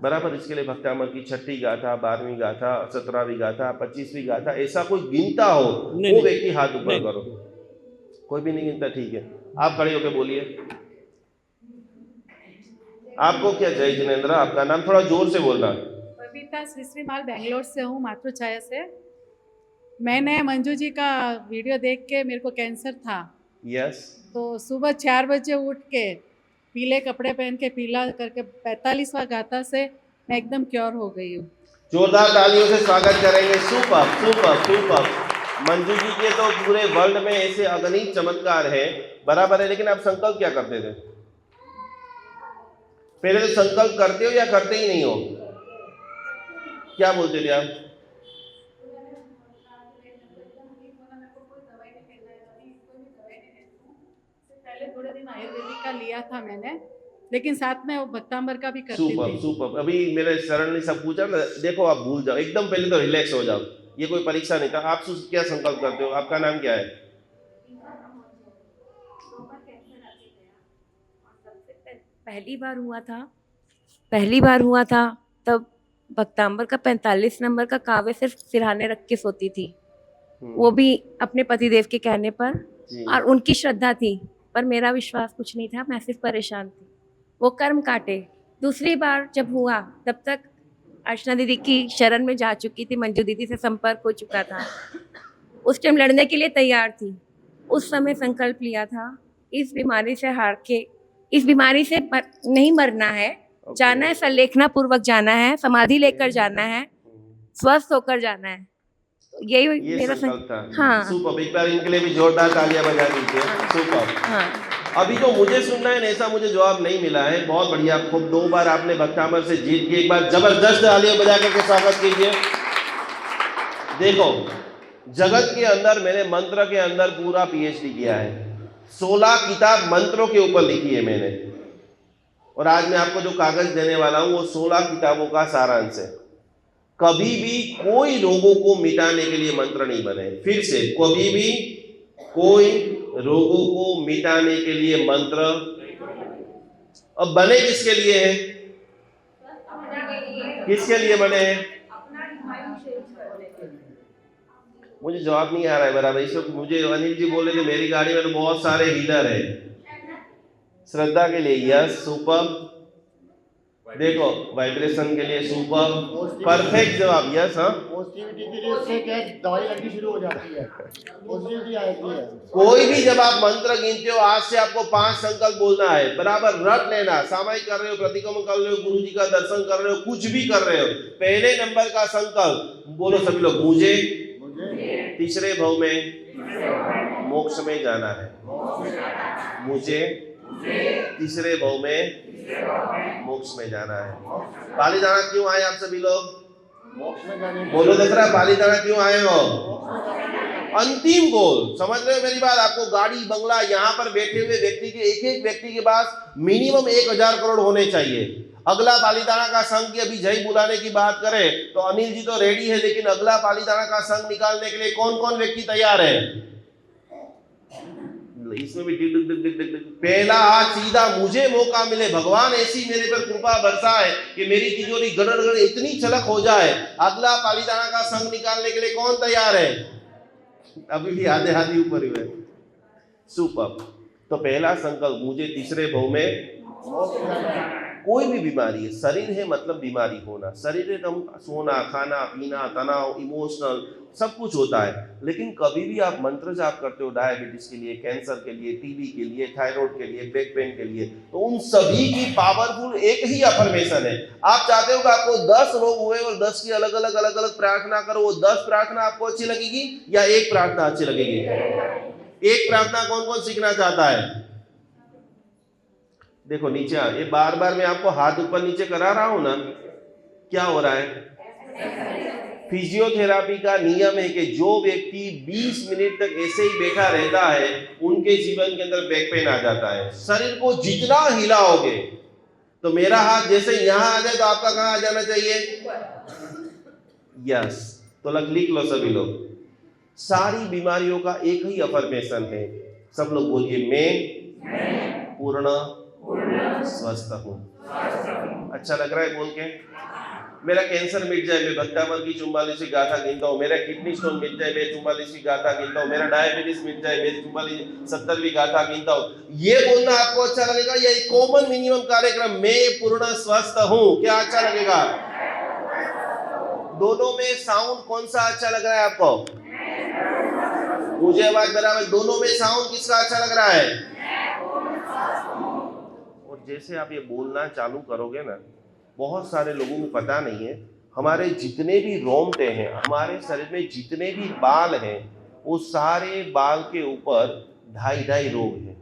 बराबर, इसके लिए भक्तामर की 6ठी गाथा, 12वीं गाथा, 17वीं गाथा, 25वीं गाथा, ऐसा कोई गिनता हो नहीं, वो नहीं, व्यक्ति हाथ ऊपर नहीं। करो। कोई भी नहीं गिनता, ठीक है। आप खड़े होकर बोलिए। आपको क्या? जय जिनेन्द्र। आपका नाम? थोड़ा जोर से बोलना। बबीता श्री माल बेंगलोर से हूँ, मातृछाया से। मैंने मंजू जी का वीडियो देख के, मेरे को कैंसर था, यस। तो सुबह 4 बजे उठ के पीले कपड़े पहन के पीला करके 45वां गाथा से मैं एकदम क्योर हो गई हूँ। जोरदार तालियों से स्वागत करेंगे। Super super super. Manju ji के तो पूरे वर्ल्ड में ऐसे अगणित चमत्कार है, बराबर है। लेकिन आप संकल्प क्या करते थे? पहले तो संकल्प करते हो या करते ही नहीं हो? क्या बोलते थे आप? पहले थोड़े दिन आयुर्वेदिक का लिया था मैंने, लेकिन साथ में वो भक्तांबर का भी करती सुपर थी। सुपर। अभी मेरे शरण ने सब पूछा ना, देखो आप भूल जाओ एकदम, पहले तो रिलैक्स हो जाओ। ये कोई परीक्षा नहीं था। आप क्या संकल्प करते हो? आपका नाम क्या है? पहली बार हुआ था तब भक्तांबर का 45 नंबर का कावे सिर्फ सिरहाने रख के सोती थी, वो भी अपने पतिदेव के कहने पर, और उनकी श्रद्धा थी, पर मेरा विश्वास कुछ नहीं था, मैं सिर्फ परेशान थी। वो कर्म काटे। दूसरी बार जब हुआ तब तक अर्चना दीदी की शरण में जा चुकी थी, मंजू दीदी से संपर्क हो चुका था, उस टाइम लड़ने के लिए तैयार थी। उस समय संकल्प लिया था, इस बीमारी से हार के, इस बीमारी से नहीं मरना है, जाना है, संलेखना पूर्वक जाना है, समाधि लेकर जाना है, स्वस्थ होकर जाना है। यही ये मेरा संकल्प था। हाँ। सुपर। एक बार इनके लिए भी जोरदार तालियां बजा दीजिए। सुपर। हाँ। अभी तो मुझे सुनना है, ऐसा मुझे जवाब नहीं मिला है। बहुत बढ़िया। खूब 2 बार आपने भक्तामर से जीत के, एक बार जबरदस्त तालियां बजा करके स्वागत कीजिए। देखो, जगत के अंदर मैंने मंत्र के अंदर पूरा PhD किया है। 16 किताब मंत्रों के ऊपर लिखी है मैंने, और आज मैं आपको जो कागज देने वाला हूं वो 16 किताबों का सारांश है। कभी भी कोई रोगों को मिटाने के लिए मंत्र नहीं बने। फिर से, कभी भी कोई रोगों को मिटाने के लिए मंत्र, अब बने किसके लिए हैं? किसके लिए बने हैं? मुझे जवाब नहीं आ रहा है बराबर। इस वक्त मुझे अनिल जी बोल रहे थे मेरी गाड़ी में तो बहुत सारे हीलर है। श्रद्धा के लिए यस, सुपर। देखो, वाइब्रेशन के लिए सुपर, परफेक्ट जवाब यस। हाँ, पॉजिटिविटी के लिए उससे क्या दवाई लगनी शुरू हो जाती है, पॉजिटिविटी आती है। कोई भी जब आप मंत्र गिनते हो, आज से आपको 5 संकल्प बोलना है, बराबर रट लेना। सामायिक कर रहे हो, प्रतिक्रमण कर रहे हो, गुरु जी का दर्शन कर रहे हो, कुछ भी कर रहे हो, पहले नंबर का संकल्प बोलो सभी लोग, मुझे तीसरे भाव में मोक्ष में जाना है। मुझे तीसरे भाव में मोक्ष में जाना है। पालीताना क्यों आए आप सभी लोग? बोलो दूसरा, पालीताना क्यों आए हो? अंतिम गोल। समझ रहे हो मेरी बात? आपको गाड़ी बंगला, यहाँ पर बैठे हुए व्यक्ति के, एक व्यक्ति के पास मिनिमम 1000 करोड़ होने चाहिए। अगला पालीताना का संघ की अभी जय बुलाने की बात करें तो अनिल जी तो रेडी है, लेकिन अगला पालीताना का संघ निकालने के लिए कौन कौन व्यक्ति तैयार है? इसमें भी डिग डिग डिग डिग। पहला हाथ सीधा, मुझे मौका मिले, भगवान ऐसी मेरे पर कृपा बरसाए कि मेरी तिजोरी गड़ड़ गड़ड़ इतनी छलक हो जाए। अगला पालीताना का संघ निकालने के लिए कौन तैयार है? अभी भी आधे आधे ऊपर ही है। सुपर। तो पहला संकल्प, मुझे तीसरे भाव में। कोई भी बीमारी है, शरीर है मतलब बीमारी होना, शरीर है तो सोना खाना पीना, तनाव, इमोशनल सब कुछ होता है। लेकिन कभी भी आप मंत्र जाप करते हो डायबिटीज के लिए, कैंसर के लिए, टीबी के लिए, थायराइड के लिए, बैक पेन के लिए, तो उन सभी की पावरफुल एक ही अफर्मेशन है। आप चाहते हो कि आपको 10 रोग हुए और 10 की अलग अलग प्रार्थना करो, वो 10 प्रार्थना आपको अच्छी लगेगी या एक प्रार्थना अच्छी लगेगी? एक प्रार्थना कौन कौन सीखना चाहता है? देखो नीचे, ये बार बार मैं आपको हाथ ऊपर नीचे करा रहा हूं ना, क्या हो रहा है? फिजियोथेरापी का नियम है कि जो व्यक्ति 20 मिनट तक ऐसे ही बैठा रहता है उनके जीवन के अंदर बैक पेन आ जाता है। शरीर को जितना हिलाओगे, तो मेरा हाथ जैसे यहां आ जाए तो आपका कहां आ जाना चाहिए? यस। तो लिख लो सभी लोग, सारी बीमारियों का एक ही अफर्मेशन है। सब लोग बोलिए, मैं पूर्ण स्वस्थ हूं। अच्छा लग रहा है बोल के? मेरा कैंसर मिट जाए, मैं भक्तामल की 44वीं गाथा गिनता हूँ। मेरा किडनी स्टोन मिट जाए, मैं 44वीं गाथा गिनता हूँ। मेरा डायबिटीज मिट जाए, मैं 70वीं गाथा गिनता हूँ। ये बोलना आपको अच्छा लगेगा? ये एक कॉमन मिनिमम कार्यक्रम, मैं पूर्ण स्वस्थ हूँ, क्या अच्छा लगेगा? दोनों में साउंड कौन सा अच्छा लग रहा है आपको? मुझे आवाज बराबर, दोनों में साउंड किसका अच्छा लग रहा है? और जैसे आप ये बोलना चालू करोगे ना, बहुत सारे लोगों को पता नहीं है, हमारे जितने भी रोमटे हैं, हमारे शरीर में जितने भी बाल हैं, वो सारे बाल के ऊपर 2.5 रोग हैं।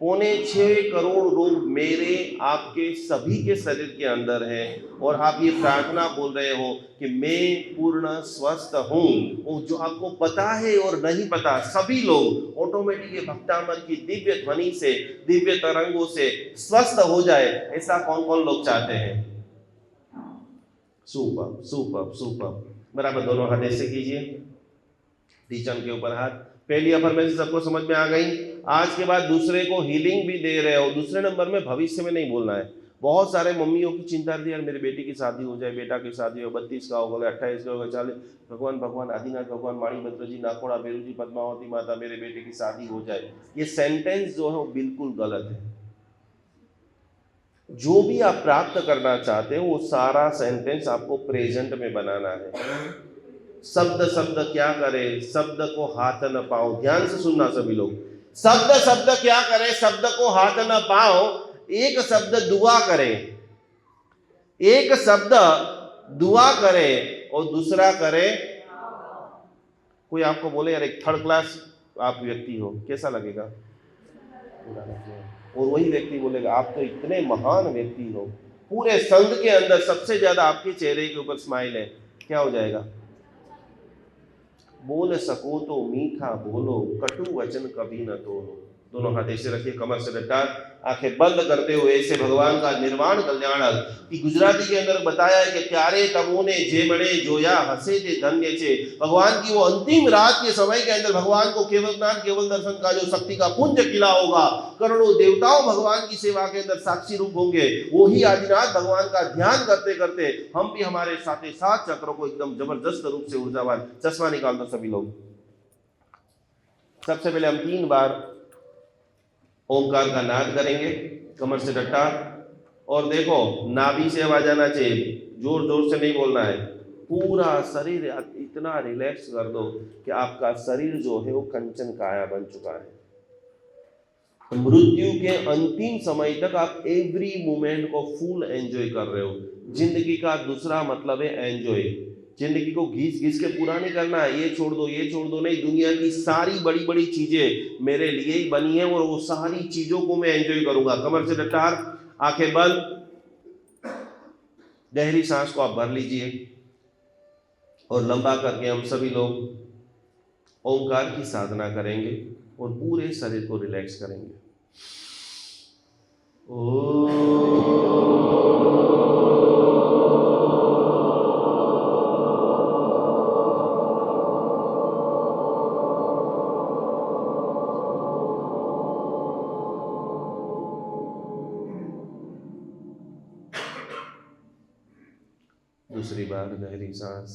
6.25 करोड़ रोग मेरे आपके सभी के शरीर के अंदर है। और आप ये प्रार्थना बोल रहे हो कि मैं पूर्ण स्वस्थ हूँ, वो जो आपको पता है और नहीं पता, सभी लोग ऑटोमेटिक भक्तामल की दिव्य ध्वनि से, दिव्य तरंगों से स्वस्थ हो जाए। ऐसा कौन कौन लोग चाहते हैं? Super super super. बराबर दोनों हाथ ऐसे कीजिए, टीचर के ऊपर हाथ। पहली अफर्मेशन सबको समझ में आ गई। आज के बाद दूसरे को हीलिंग भी दे रहे हो। दूसरे नंबर में भविष्य में नहीं बोलना है। बहुत सारे मम्मियों की चिंता रहती है, यार मेरी बेटी की शादी हो जाए, बेटा की शादी हो, 32 का होगा, 28 का होगा, 40। भगवान भगवान आदिनाथ भगवान, माणिभद्र जी, नाकोड़ा बेरू जी, पद्मावती माता, मेरे बेटे की शादी हो जाए। ये सेंटेंस जो है वो बिल्कुल गलत है। जो भी आप प्राप्त करना चाहते हो वो सारा सेंटेंस आपको प्रेजेंट में बनाना है। शब्द शब्द क्या करे, शब्द को हाथ न पाओ। ध्यान से सुनना सभी लोग, शब्द शब्द क्या करे, शब्द को हाथ न पाओ। एक शब्द दुआ करे, एक शब्द दुआ करे और दूसरा करे। कोई आपको बोले यार एक थर्ड क्लास आप व्यक्ति हो, कैसा लगेगा? और वही व्यक्ति बोलेगा आप तो इतने महान व्यक्ति हो, पूरे संघ के अंदर सबसे ज्यादा आपके चेहरे के ऊपर स्माइल है, क्या हो जाएगा? बोल सको तो मीठा बोलो, कटु वचन कभी न तोलो। दोनों हाथ ऐसे रखिए, कमर से लटा, आंखें बंद करते हुए ऐसे भगवान का निर्वाण कल्याण की गुजराती के अंदर बताया है कि क्यारे तमोने जे मणे जोया हसे ते धन्य छे। भगवान की वो अंतिम रात के समय के अंदर भगवान को केवल ज्ञान केवल दर्शन का जो शक्ति का पुंज खिला होगा, करोड़ों देवताओं भगवान की सेवा के अंदर साक्षी रूप होंगे। वही आदिनाथ भगवान का ध्यान करते करते हम भी हमारे साथ 7 चक्रों को एकदम जबरदस्त रूप से ऊर्जावान। चश्मा निकाल दो सभी लोग। सबसे पहले हम 3 बार ओंकार का नाद करेंगे, कमर से डटा। और देखो नाभि से आवाज आना चाहिए, जोर जोर से नहीं बोलना है। पूरा शरीर इतना रिलैक्स कर दो कि आपका शरीर जो है वो कंचन काया बन चुका है। मृत्यु के अंतिम समय तक आप एवरी मोमेंट को फुल एंजॉय कर रहे हो। जिंदगी का दूसरा मतलब है एंजॉय। जिंदगी को घिस घिस के पूरा नहीं करना है, ये छोड़ दो ये छोड़ दो नहीं। दुनिया की सारी बड़ी बड़ी चीजें मेरे लिए ही बनी है और वो सारी चीजों को मैं एंजॉय करूंगा। कमर से डटार, आंखें बंद, गहरी सांस को आप भर लीजिए और लंबा करके हम सभी लोग ओंकार की साधना करेंगे और पूरे शरीर को रिलैक्स करेंगे। दूसरी बार गहरी सांस।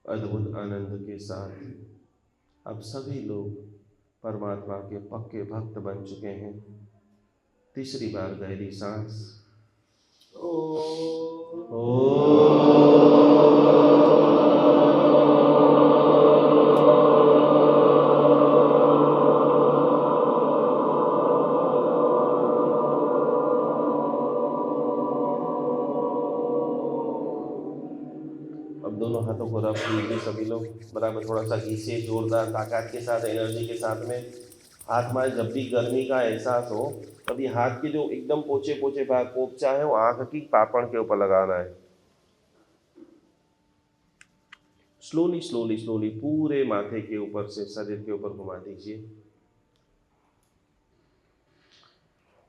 अद्भुत आनंद के साथ अब सभी लोग परमात्मा के पक्के भक्त बन चुके हैं। तीसरी बार गहरी सांस। बराबर, थोड़ा सा घी से जोरदार ताकत के साथ, एनर्जी के साथ में हाथ में जब भी गर्मी का एहसास हो तभी हाथ के जो एकदम पोचे पोचे भाग पोपचा है वो आंख की पापड़ के ऊपर लगाना है। स्लोली स्लोली स्लोली पूरे माथे के ऊपर से शरीर के ऊपर घुमा दीजिए।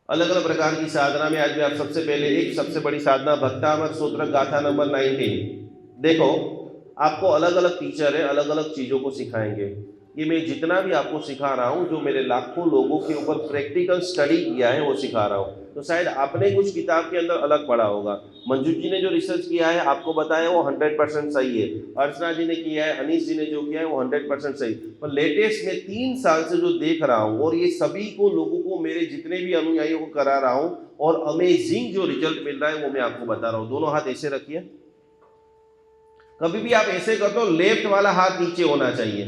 अलग अलग प्रकार की साधना में आज भी आप सबसे पहले एक सबसे बड़ी साधना भक्तामर सूत्र गाथा नंबर 19। देखो आपको अलग अलग टीचर है, अलग अलग चीज़ों को सिखाएंगे। ये मैं जितना भी आपको सिखा रहा हूँ, जो मेरे लाखों लोगों के ऊपर प्रैक्टिकल स्टडी किया है वो सिखा रहा हूँ। तो शायद आपने कुछ किताब के अंदर अलग पढ़ा होगा। मंजू जी ने जो रिसर्च किया है आपको बताया वो 100% सही है, अर्चना जी ने किया है, अनीश जी ने जो किया है वो 100% सही। पर लेटेस्ट में 3 साल से जो देख रहा हूँ और ये सभी को लोगों को मेरे जितने भी अनुयायियों को करा रहा हूँ और अमेजिंग जो रिजल्ट मिल रहा है वो मैं आपको बता रहा हूँ। दोनों हाथ ऐसे रखिए। कभी भी आप ऐसे करते हो लेफ्ट वाला हाथ नीचे होना चाहिए,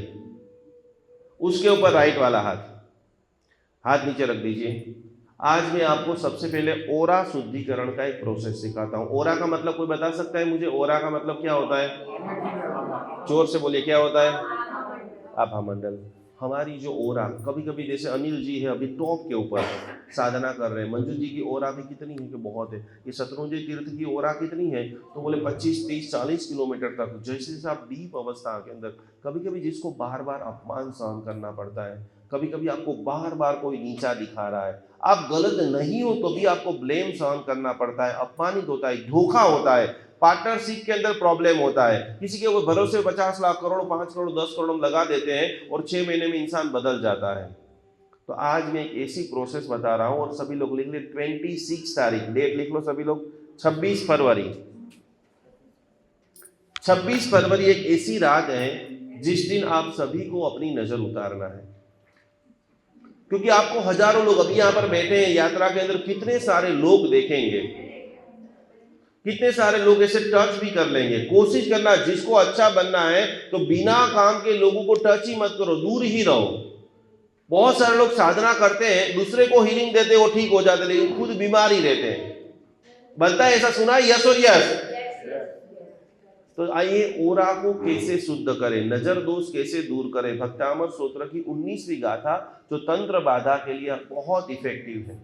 उसके ऊपर राइट वाला हाथ नीचे रख दीजिए। आज मैं आपको सबसे पहले ओरा शुद्धिकरण का एक प्रोसेस सिखाता हूँ। ओरा का मतलब कोई बता सकता है मुझे? ओरा का मतलब क्या होता है? जोर से बोलिए, क्या होता है? आभा मंडल। हमारी जो ओरा, कभी कभी जैसे अनिल जी है अभी टॉप के ऊपर साधना कर रहे हैं, मंजू जी की ओरा भी कितनी है कि बहुत है। ये शत्रुंजय तीर्थ की ओरा कितनी है तो बोले 25, 30, 40 किलोमीटर तक। जैसे जैसे आप डीप अवस्था के अंदर, कभी कभी जिसको बार बार अपमान सहन करना पड़ता है, कभी कभी आपको बार बार कोई नीचा दिखा रहा है, आप गलत नहीं हो तो भी आपको ब्लेम सहन करना पड़ता है, अपमानित होता है, धोखा होता है, पार्टनरशिप के अंदर प्रॉब्लम होता है, किसी के ऊपर भरोसे 50 लाख करोड़ 5 करोड़ 10 करोड़ लगा देते हैं और 6 महीने में इंसान बदल जाता है। तो आज मैं एक ऐसी प्रोसेस बता रहा हूं और सभी लोग लिख ले 26 तारीख, डेट लिख लो सभी लोग, 26 फरवरी। 26 फरवरी एक ऐसी रात है जिस दिन आप सभी को अपनी नजर उतारना है, क्योंकि आपको हजारों लोग अभी यहां पर बैठे हैं, यात्रा के अंदर कितने सारे लोग देखेंगे, कितने सारे लोग ऐसे टच भी कर लेंगे। कोशिश करना, जिसको अच्छा बनना है तो बिना काम के लोगों को टच ही मत करो, दूर ही रहो। बहुत सारे लोग साधना करते हैं, दूसरे को हीलिंग देते वो ठीक हो जाते, लेकिन खुद बीमार ही रहते हैं। बनता है ऐसा? सुना है? यस और यस। तो आइए ओरा को कैसे शुद्ध करें, नजर दोष कैसे दूर करें। भक्तामर स्तोत्र की 19वीं गाथा जो तंत्र बाधा के लिए बहुत इफेक्टिव है।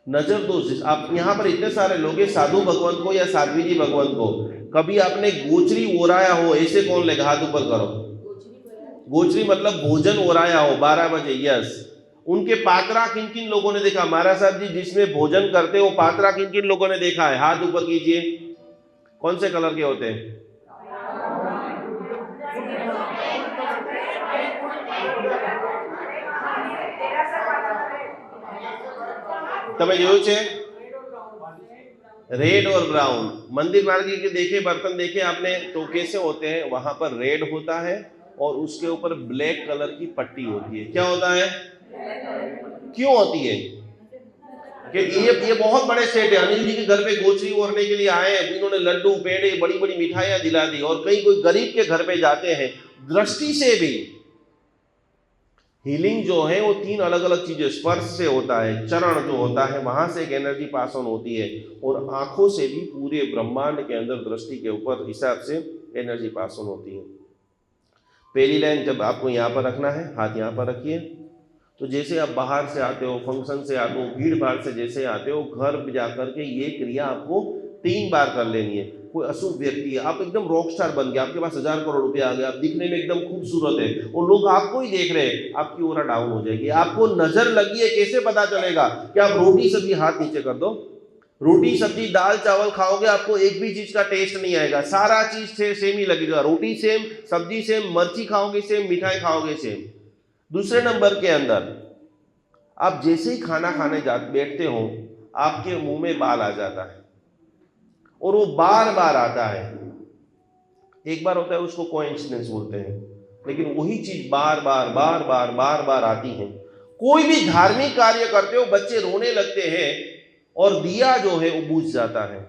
नजर दोष, आप यहाँ पर इतने सारे लोग हैं, साधु भगवंत को या साध्वी जी भगवंत को कभी आपने गोचरी ओराया हो? ऐसे कौन लेगा? हाथ ऊपर करो। गोचरी मतलब भोजन ओराया हो 12 बजे? यस। उनके पात्रा किन किन लोगों ने देखा? महाराज साहब जी जिसमें भोजन करते हो पात्रा किन किन लोगों ने देखा है? हाथ ऊपर कीजिए। कौन से कलर के होते हैं? તમે જોયું છે? रेड और ब्राउन। मंदिर मार्केट के देखे बर्तन देखे आपने तो कैसे होते हैं? वहां पर रेड होता है और उसके ऊपर ब्लैक कलर की पट्टी होती है। क्या होता है? क्यों होती है? कि ये बहुत बड़े सेट है। अनिल जी के घर पे गोचरी ओरने के लिए आए हैं, इन्होंने लड्डू पेड़े बड़ी बड़ी मिठाइयां दिला दी, और कहीं कोई गरीब के घर पे जाते हैं। दृष्टि से भी हीलिंग जो है वो 3 अलग अलग चीजें, स्पर्श से होता है, चरण जो होता है वहां से एक एनर्जी पास ऑन होती है, और आंखों से भी पूरे ब्रह्मांड के अंदर दृष्टि के ऊपर हिसाब से एनर्जी पास ऑन होती है। पहली लाइन जब आपको यहाँ पर रखना है, हाथ यहाँ पर रखिए। तो जैसे आप बाहर से आते हो, फंक्शन से आते हो, भीड़ भाड़ से जैसे आते हो, घर जाकर के ये क्रिया आपको 3 बार कर लेनी है। कोई अशुभ व्यक्ति है, आप एकदम रॉक स्टार बन गए, आपके पास 1000 करोड़ रुपया आ गया, आप दिखने में एकदम खूबसूरत है और लोग आपको ही देख रहे हैं, आपकी ओरा डाउन हो जाएगी। आपको नजर लगी है, कैसे पता चलेगा? कि आप रोटी सब्जी, हाथ नीचे कर दो, रोटी सब्जी दाल चावल खाओगे, आपको एक भी चीज का टेस्ट नहीं आएगा, सारा चीज सेम ही लगेगा। रोटी सेम, सब्जी सेम, मिर्ची खाओगे सेम, मिठाई खाओगे सेम। दूसरे नंबर के अंदर आप जैसे ही खाना खाने बैठते हो, आपके मुंह में बाल आ जाता है और वो बार बार आता है। एक बार होता है उसको कोइंसिडेंस बोलते हैं, लेकिन वही चीज बार बार बार बार बार बार आती है। कोई भी धार्मिक कार्य करते हो, बच्चे रोने लगते हैं और दिया जो है वो बुझ जाता है,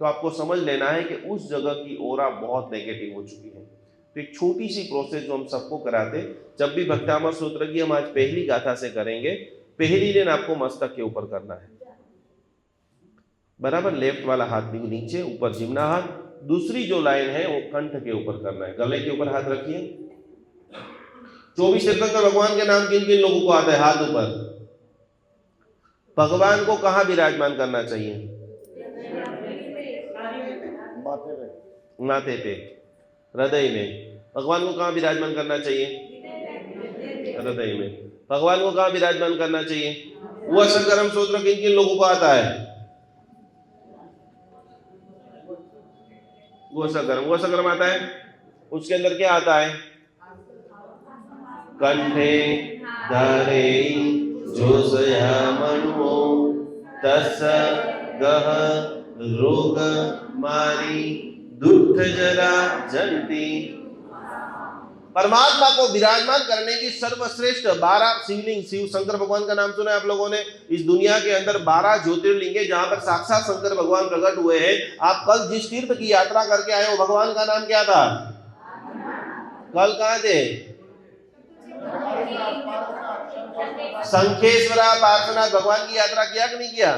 तो आपको समझ लेना है कि उस जगह की ओरा बहुत नेगेटिव हो चुकी है। तो एक छोटी सी प्रोसेस जो हम सबको कराते, जब भी भक्तामर सूत्र की हम आज पहली गाथा से करेंगे, पहली दिन आपको मस्तक के ऊपर करना है, बराबर। लेफ्ट वाला हाथ नीचे, ऊपर जिम्ना हाथ, दूसरी जो लाइन है वो कंठ के ऊपर करना है। गले के ऊपर हाथ रखिए। 24 तीर्थंकर भगवान के नाम किन किन लोगों को आता है? हाथ ऊपर। भगवान को कहाँ विराजमान करना चाहिए? माथे पे, हृदय में। भगवान को कहाँ विराजमान करना चाहिए? हृदय में। भगवान को कहाँ विराजमान करना चाहिए? वो सकरम सूत्र किन किन लोगों को आता है? वो सकरम आता है। उसके अंदर क्या आता है? कंठे धरे जोसया मनुओ तस गह रोग मारी दुष्ट जरा जंती। परमात्मा को विराजमान करने की सर्वश्रेष्ठ 12 शिवलिंग, शिव शंकर भगवान का नाम सुना है आप लोगों ने? इस दुनिया के अंदर 12 ज्योतिर्लिंग है जहां पर साक्षात शंकर भगवान प्रकट हुए हैं। आप कल जिस तीर्थ की यात्रा करके आए हो, भगवान का नाम क्या था? कल कहाँ थे? शंखेश्वरा पार्श्वनाथ भगवान की यात्रा किया कि नहीं किया?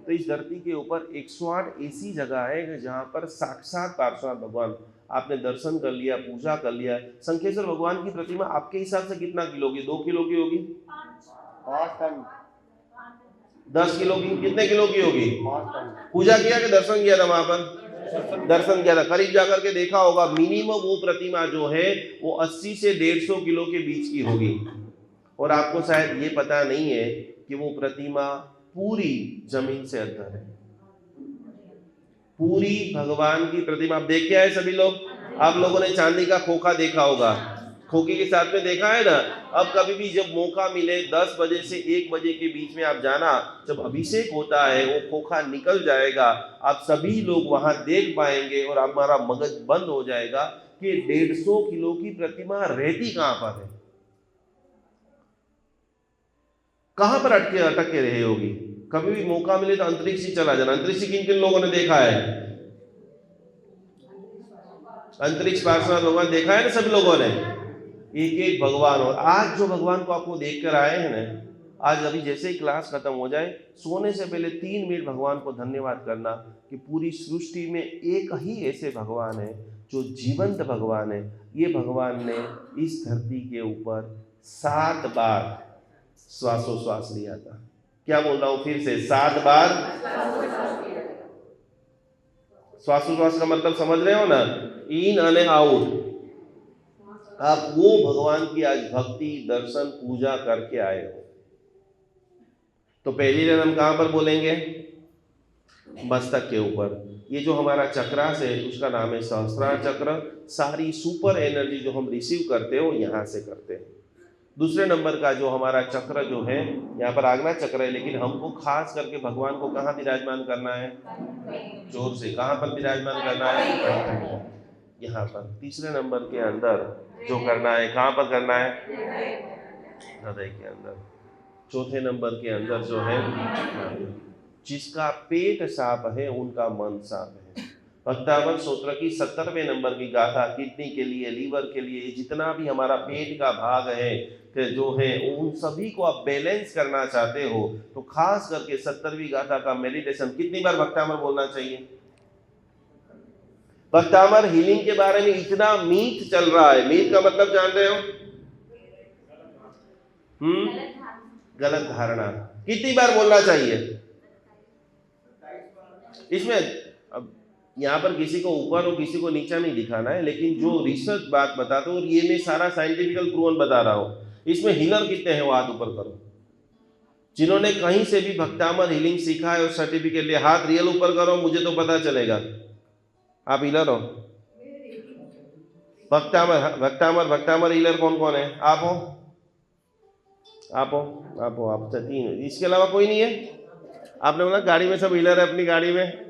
तो इस धरती के ऊपर 108 ऐसी जगह है जहां पर साक्षात पार्श्वनाथ भगवान, आपने दर्शन कर लिया, पूजा कर लिया। शंखेश्वर भगवान की प्रतिमा आपके हिसाब से कितना किलो की? 2 किलो की होगी? 5 टन। 10 किलो की? कितने किलो की होगी? 5 टन। पूजा किया कि दर्शन किया था वहां पर? दर्शन किया था। करीब जाकर के देखा होगा, मिनिमम वो प्रतिमा जो है वो 80 से 150 किलो के बीच की होगी। और आपको शायद ये पता नहीं है कि वो प्रतिमा पूरी जमीन से अंदर है। पूरी भगवान की प्रतिमा आप देख के आए सभी लोग? आप लोगों ने चांदी का खोखा देखा होगा, खोखे के साथ में देखा है ना? अब कभी भी जब मौका मिले 10 बजे से 1 बजे के बीच में आप जाना, जब अभिषेक होता है वो खोखा निकल जाएगा, आप सभी लोग वहां देख पाएंगे और हमारा मगज बंद हो जाएगा कि 150 किलो की प्रतिमा रहती कहां पर है, कहां पर अटक के रहे होगी। कभी भी मौका मिले तो अंतरिक्ष ही चला जाना। अंतरिक्ष किन किन लोगों ने देखा है? अंतरिक्ष पार्श्वनाथ भगवान देखा है ना सब लोगों ने? एक एक भगवान। और आज जो भगवान को आपको देख कर आए हैं ना, आज अभी जैसे ही क्लास खत्म हो जाए, सोने से पहले 3 मिनट भगवान को धन्यवाद करना कि पूरी सृष्टि में एक ही ऐसे भगवान है जो जीवंत भगवान है। ये भगवान ने इस धरती के ऊपर 7 बार श्वासोश्वास लिया था। क्या बोल रहा हूं फिर से? 7 बार श्वासोश्वास का मतलब समझ रहे हो ना? इन और आउट। आप वो भगवान की आज भक्ति, दर्शन, पूजा करके आए हो। तो पहली लाइन हम कहां पर बोलेंगे? मस्तक के ऊपर। ये जो हमारा चक्रास है उसका नाम है सहस्त्रार चक्र। सारी सुपर एनर्जी जो हम रिसीव करते हो यहां से करते हैं। दूसरे नंबर का जो हमारा चक्र जो है, यहाँ पर आज्ञा चक्र है, लेकिन हमको खास करके भगवान को कहाँ विराजमान करना है? जोर से कहाँ पर विराजमान करना है? यहाँ पर। तीसरे नंबर के अंदर जो करना है, कहाँ पर करना है? हृदय के अंदर। चौथे नंबर के अंदर जो है, जिसका पेट साफ है उनका मन साफ है। भक्तावन सूत्र की 70वें नंबर की गाथा किडनी के लिए, लीवर के लिए, जितना भी हमारा पेट का भाग है कि जो है उन सभी को आप बैलेंस करना चाहते हो तो खास करके 70वीं गाथा का मेडिटेशन कितनी बार भक्तामर बोलना चाहिए? भक्तामर हीलिंग के बारे में इतना मीथ चल रहा है। मीथ का मतलब जान रहे हो? गलत धारणा। कितनी बार बोलना चाहिए? इसमें अब यहाँ पर किसी को ऊपर और किसी को नीचा नहीं दिखाना है, लेकिन जो रिसर्च बात बताता हूँ, और ये मैं सारा साइंटिफिकल प्रूवन बता रहा हूँ। इसमें हीलर कितने हैं वो हाथ ऊपर करो। जिन्होंने कहीं से भी भक्तामर हीलिंग सीखा है और सर्टिफिकेट लिया, हाथ रियल ऊपर करो, मुझे तो पता चलेगा आप हीलर हो। भक्तामर हीलर कौन कौन है? आप हो, आप हो, आप हो, आप 3। इसके अलावा कोई नहीं है? आपने बोला गाड़ी में सब हीलर है, अपनी गाड़ी में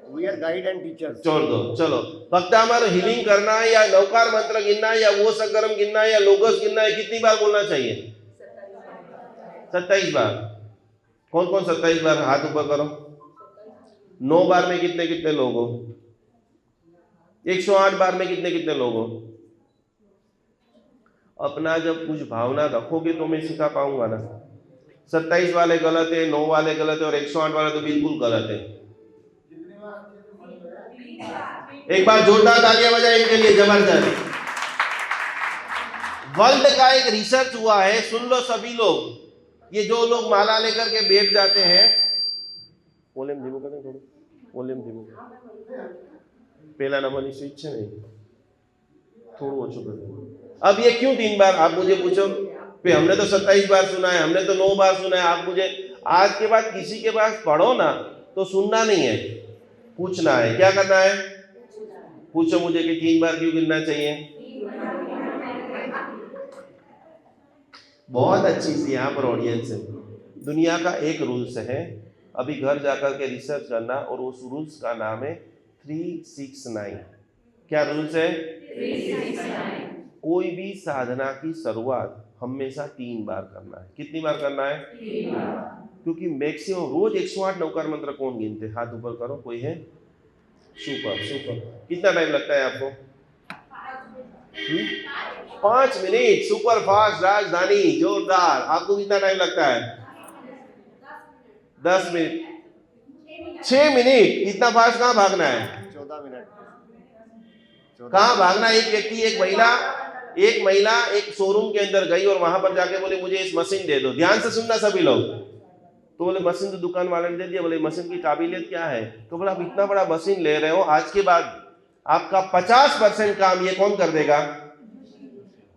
We are guide and teachers. छोड़ दो। चलो, भक्तामर हीलिंग करना है या नौकार मंत्र गिनना है या वो सकरम गिनना है या लोगस गिनना है, कितनी बार बोलना चाहिए? 27 बार। कौन कौन 27 बार? हाथ ऊपर करो। 9 बार में कितने कितने लोग हो? 108 बार में कितने कितने लोग हो? अपना जब कुछ भावना रखोगे तो मैं सिखा पाऊंगा ना। 27 वाले गलत है, 9 वाले गलत है और 108 वाले तो बिल्कुल गलत है। एक बार जोरदार तालियां बजाएं इनके लिए, जबरदस्त। वर्ल्ड का एक रिसर्च हुआ है, सुन लो सभी लोग। ये जो लोग माला लेकर के बैठ जाते हैं, वॉल्यूम धीमो कर दो, थोड़ो वॉल्यूम धीमो कर, पहला नंबरनी स्विच है नहीं, थोड़ा ओछो कर दो। अब ये क्यों 3 बार, आप मुझे पूछो, पे हमने तो 27 बार सुना है, हमने तो 9 बार सुना है। आप मुझे आज के बाद किसी के पास पढ़ो ना तो सुनना नहीं है, पूछना है। क्या करना है? पूछो मुझे कि 3 बार क्यों गिनना चाहिए। बहुत अच्छी सी यहाँ पर ऑडियंस है। दुनिया का एक रूल्स है, अभी घर जाकर के रिसर्च करना, और उस रूल्स का नाम है 369। क्या रूल्स है? 369। कोई भी साधना की शुरुआत हमेशा 3 बार करना है। कितनी बार करना है? 3 बार। क्योंकि मैक्सिमम रोज 108 नवकार मंत्र कौन गिनते? हाथ ऊपर करो, कोई है? Super super. कितना टाइम लगता है आपको? 5 मिनट। सुपर फास्ट राजधानी, जोरदार। आपको कितना टाइम लगता है? 10 मिनट। 6 मिनट। इतना फास्ट कहाँ भागना है? 14 मिनट। कहाँ भागना? एक व्यक्ति, एक महिला एक शोरूम के अंदर गई और वहां पर जाके बोले मुझे इस मशीन दे दो। ध्यान से सुनना सभी लोग। तो बोले मशीन तो दुकान वाले ने दे दिया। बोले मशीन की काबिलियत क्या है? तो बोला आप इतना बड़ा मशीन ले रहे हो, आज के बाद आपका 50% काम ये कौन कर देगा?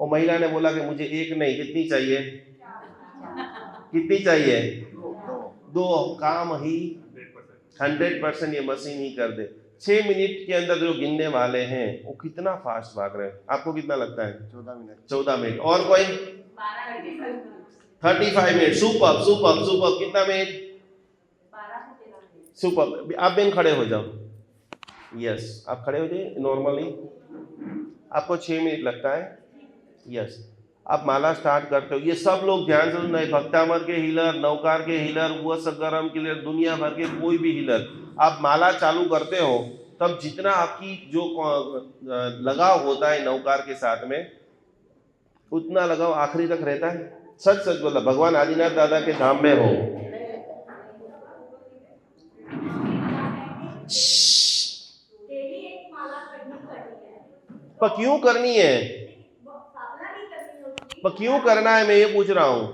और महिला ने बोला कि मुझे एक नहीं, कितनी चाहिए? कितनी चाहिए? 2 काम ही 100% ये मशीन ही कर दे। 6 मिनट के अंदर जो गिनने वाले हैं वो कितना फास्ट भाग रहे हैं? आपको कितना लगता है? 14 मिनट। 14 मिनट। और कोई? 35 मिनट। Super super super. कितना मिनट? 12 से 13 मिनट। सुपर। आप बेन खड़े हो जाओ। यस, आप खड़े हो जाइए नॉर्मली। आपको 6 मिनट लगता है। यस, आप माला स्टार्ट करते हो। ये सब लोग ध्यान से सुनना है। भक्तामर के हीलर, नौकार के हीलर, वो सगरम के हीलर, दुनिया भर के कोई भी हीलर, आप माला चालू करते हो तब जितना आपकी जो लगाव होता है नौकार के साथ में, उतना लगाव आखिरी तक रहता है। सच सच बोला, भगवान आदिनाथ दादा के धाम में हो। पर क्यों करनी है? पर क्यों करना है, मैं ये पूछ रहा हूं।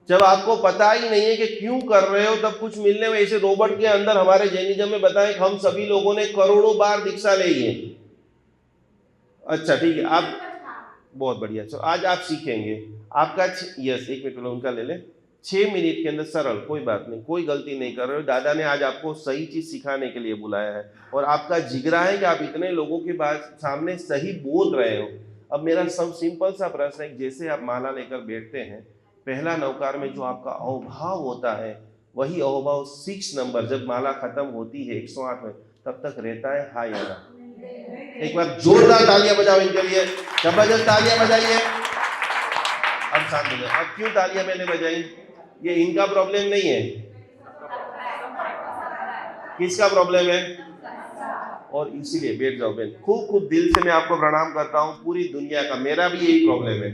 जब आपको पता ही नहीं है कि क्यों कर रहे हो, तब कुछ मिलने में, ऐसे रोबोट के अंदर हमारे जैनिज्म में बताएं कि हम सभी लोगों ने करोड़ों बार दीक्षा ली है। अच्छा ठीक है, आप बहुत बढ़िया। तो आज आप सीखेंगे आपका यस, एक मिनट उनका ले ले। 6 मिनट के अंदर सरल, कोई बात नहीं, कोई गलती नहीं कर रहे हो। दादा ने आज आपको सही चीज सिखाने के लिए बुलाया है और आपका जिगरा है कि आप इतने लोगों के सामने सही बोल रहे हो। अब मेरा सब सिंपल सा प्रश्न है, जैसे आप माला लेकर बैठते हैं, पहला नवकार में जो आपका अहोभाव होता है, वही अहोभाव 6 नंबर जब माला खत्म होती है 108 में, तब तक रहता है हा या ना। एक बार जोरदार तालियां बजाओ इनके लिए, जबरदस्त तालियां बजाइए। अब शांत हो जाए। अब क्यों तालियां मैंने बजाई? ये इनका प्रॉब्लम नहीं है। किसका प्रॉब्लम है? और इसीलिए बैठ जाओ बहन। खूब खूब दिल से मैं आपको प्रणाम करता हूँ। पूरी दुनिया का, मेरा भी यही प्रॉब्लम है।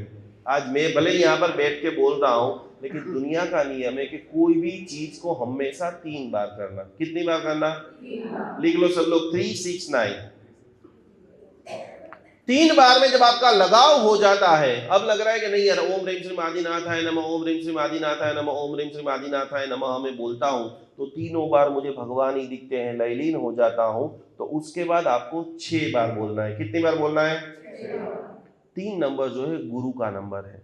आज मैं भले यहाँ पर बैठ के बोल रहा हूँ, लेकिन दुनिया का नियम है कि कोई भी चीज को हमेशा 3 बार करना। कितनी बार करना? लिख लो सब लोग, 369। 3 बार में जब आपका लगाव हो जाता है, अब लग रहा है कि नहीं यार, ओम ह्रीम श्रीम आदिनाथाय नमः, ओम ह्रीम श्रीम आदिनाथाय नमः, ओम ह्रीम श्रीम आदिनाथाय नमः मैं बोलता हूँ तो 3 बार मुझे भगवान ही दिखते हैं, लयलीन हो जाता हूँ। तो उसके बाद आपको 6 बार बोलना है। कितनी बार बोलना है? 3 नंबर जो है गुरु का नंबर है।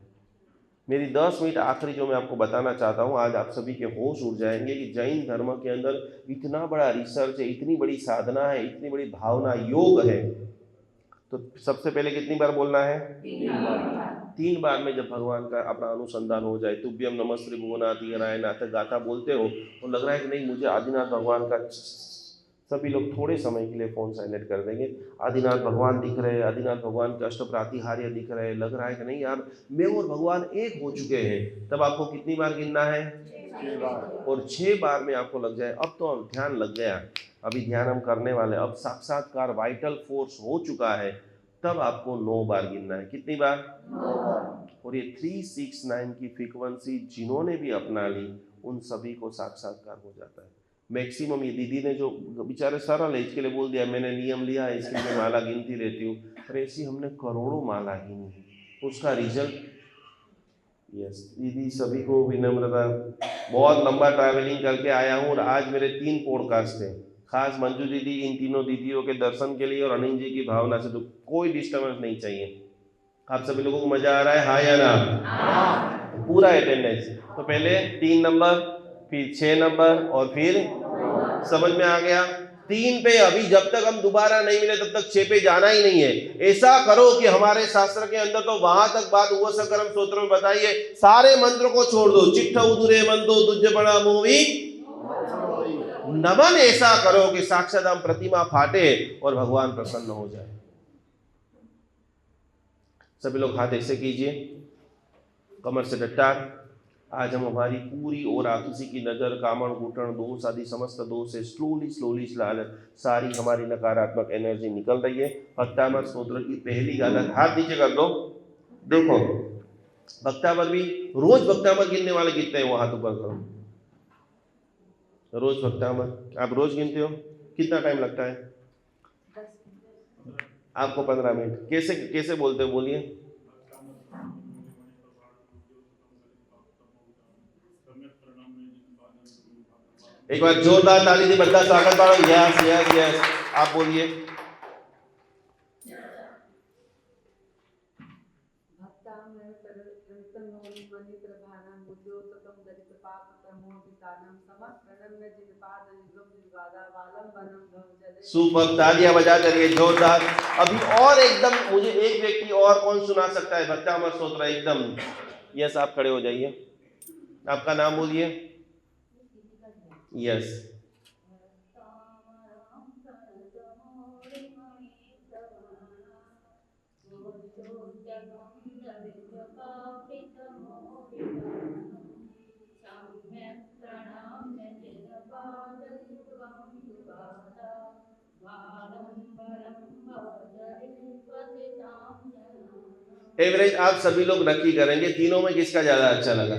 मेरी 10 मिनट आखिरी जो मैं आपको बताना चाहता हूँ, आज आप सभी के होश उड़ जाएंगे कि जैन धर्म के अंदर इतना बड़ा रिसर्च है, इतनी बड़ी साधना है, इतनी बड़ी भावना योग है। तो सबसे पहले कितनी बार बोलना है? 3 बार में जब भगवान का अपना अनुसंधान हो जाए, तुभ्यम नमस्ते भुवनाथ राय नाथ गाथा बोलते हो तो लग रहा है कि नहीं मुझे आदिनाथ भगवान का, सभी लोग थोड़े समय के लिए फोन साइलेंट कर देंगे। आदिनाथ भगवान दिख रहे हैं, आदिनाथ भगवान के अष्टप्रातिहार्य दिख रहे हैं, लग रहा है कि नहीं यार मैं और भगवान एक हो चुके हैं। तब आपको कितनी बार गिनना है? 6 बार। और 6 बार में आपको लग जाए अब तो ध्यान लग गया, अभी ध्यान हम करने वाले, अब साक्षात्कार वाइटल फोर्स हो चुका है, तब आपको 9 बार गिनना है। कितनी बार? 9 बार। और ये 369 की फ्रीक्वेंसी जिन्होंने भी अपना ली, उन सभी को साक्षात्कार हो जाता है। मैक्सिमम ये दीदी ने जो बेचारे सरल है इसके लिए बोल दिया, मैंने नियम लिया है इसके लिए माला गिनती रहती हूँ, पर ऐसी हमने करोड़ों माला गिनी है, उसका रिजल्ट। यस दीदी, सभी को विनम्रता। बहुत लंबा ट्रैवलिंग करके आया हूँ और आज मेरे 3 पॉडकास्ट हैं, खास मंजू दीदी, इन तीनों दीदियों के दर्शन के लिए और अनिल जी की भावना से, तो कोई डिस्टर्बेंस नहीं चाहिए। आप सभी लोगों को मजा आ रहा है, हाँ या ना? पूरा अटेंडेंस। तो पहले 3 नंबर, फिर 6 नंबर और फिर समझ में आ गया? 3 पे अभी जब तक हम दोबारा नहीं मिले तब तक 6 पे जाना ही नहीं है। ऐसा करो कि हमारे शास्त्र के अंदर तो वहां तक बात हुआ सकरम सूत्र में बताइए, सारे मंत्र को छोड़ दो, चिट्ठ उदुरे मंदो तुझ बड़ा मोवी नमन, ऐसा करो कि साक्षात हम प्रतिमा फाटे और भगवान प्रसन्न हो जाए। सभी लोग हाथ ऐसे कीजिए, कमर से डट्टार। आज हम हमारी पूरी और किसी की नजर, कामण, घुटन, दोष आदि समस्त दोष से स्लोली सारी हमारी नकारात्मक एनर्जी निकल रही है। भक्तामर स्तोत्र की पहली गाथा, हाथ नीचे कर दो। देखो भक्तामर भी, रोज भक्तामर गिनने वाले कितने हैं वो हाथ ऊपर करो। रोज भक्तामर आप रोज गिनते हो? कितना टाइम लगता है आपको? 15 मिनट। कैसे कैसे बोलते हो, बोलिए। एक बार जोरदार ताली दी, बड़ा स्वागत करो। यस यस यस, आप बोलिए। सुपर, तालियां बजा करिए जोरदार। अभी और एकदम मुझे एक व्यक्ति और कौन सुना सकता है भक्तामर स्तोत्र एकदम? यस, आप खड़े हो जाइए, आपका नाम बोलिए। यस, एवरेज आप सभी लोग नक्की करेंगे, तीनों में किसका ज्यादा अच्छा लगा?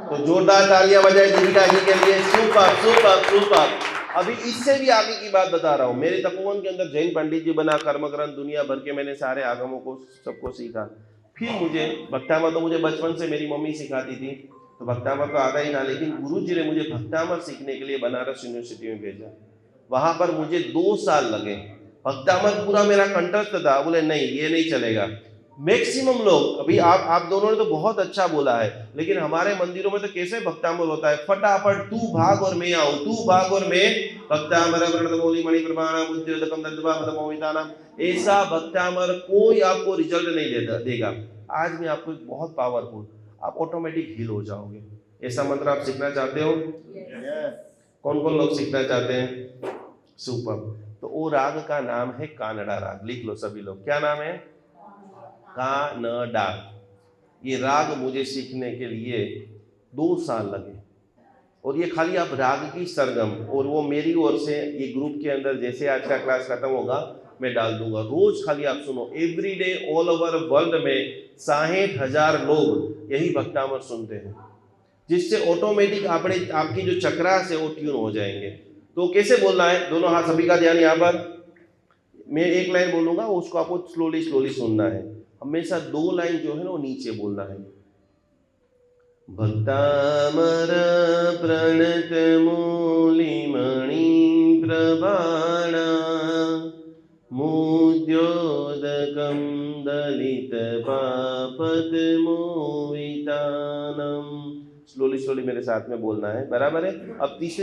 तो जोरदार तालियां बजाए दीपिका जी के लिए। Super super super. अभी इससे भी आगे की बात बता रहा हूँ। मेरे तपोवन के अंदर जैन पंडित जी बना, कर्मग्रंथ दुनिया भर के मैंने सारे आगमों को सबको सीखा। फिर मुझे भक्तामर तो मुझे बचपन से मेरी मम्मी सिखाती थी, तो भक्तामर तो आता ही था, लेकिन गुरु जी ने मुझे भक्तामर सीखने के लिए बनारस यूनिवर्सिटी में भेजा। वहां पर मुझे 2 साल लगे। भक्तामर पूरा मेरा कंठस्थ था। बोले नहीं ये नहीं चलेगा। मैक्सिमम लोग, अभी आप दोनों ने तो बहुत अच्छा बोला है, लेकिन हमारे मंदिरों में तो कैसे भक्तामर होता है, फटाफट तू भाग और मैं आऊं, तू भाग और मैं। भक्तामर प्रणतमौली मणि प्रमाणम उद्योदकम दंतवामतमोहितानाम, ऐसा भक्तामर कोई आपको रिजल्ट नहीं देगा। आज मैं आपको बहुत पावरफुल, आप ऑटोमेटिक हील हो जाओगे। ऐसा मंत्र आप सीखना चाहते हो? कौन कौन लोग सीखना चाहते हैं? सुपर। तो वो राग का नाम है कानड़ा राग। लिख लो सभी लोग, क्या नाम है? कानड़ा। ये राग मुझे सीखने के लिए 2 साल लगे, और ये खाली आप राग की सरगम, और वो मेरी ओर से ये ग्रुप के अंदर जैसे आज का क्लास खत्म होगा मैं डाल दूंगा। रोज खाली आप सुनो। Every day all over world में 60,000 लोग यही भक्तामर सुनते हैं, जिससे ऑटोमेटिक आपकी जो चक्रास है वो ट्यून हो जाएंगे। तो कैसे बोलना है? दोनों हाथ, सभी का ध्यान यहाँ पर। मैं एक लाइन बोलूंगा, उसको आपको स्लोली सुनना है। हमेशा 2 लाइन जो है ना वो नीचे बोलना है। भक्तामर प्रणत मूली मणि प्रभाणा मुद्योदकम दलित पापत मोहितानम। स्लोली मेरे साथ में बोलना है, बराबर है? अब तीसरी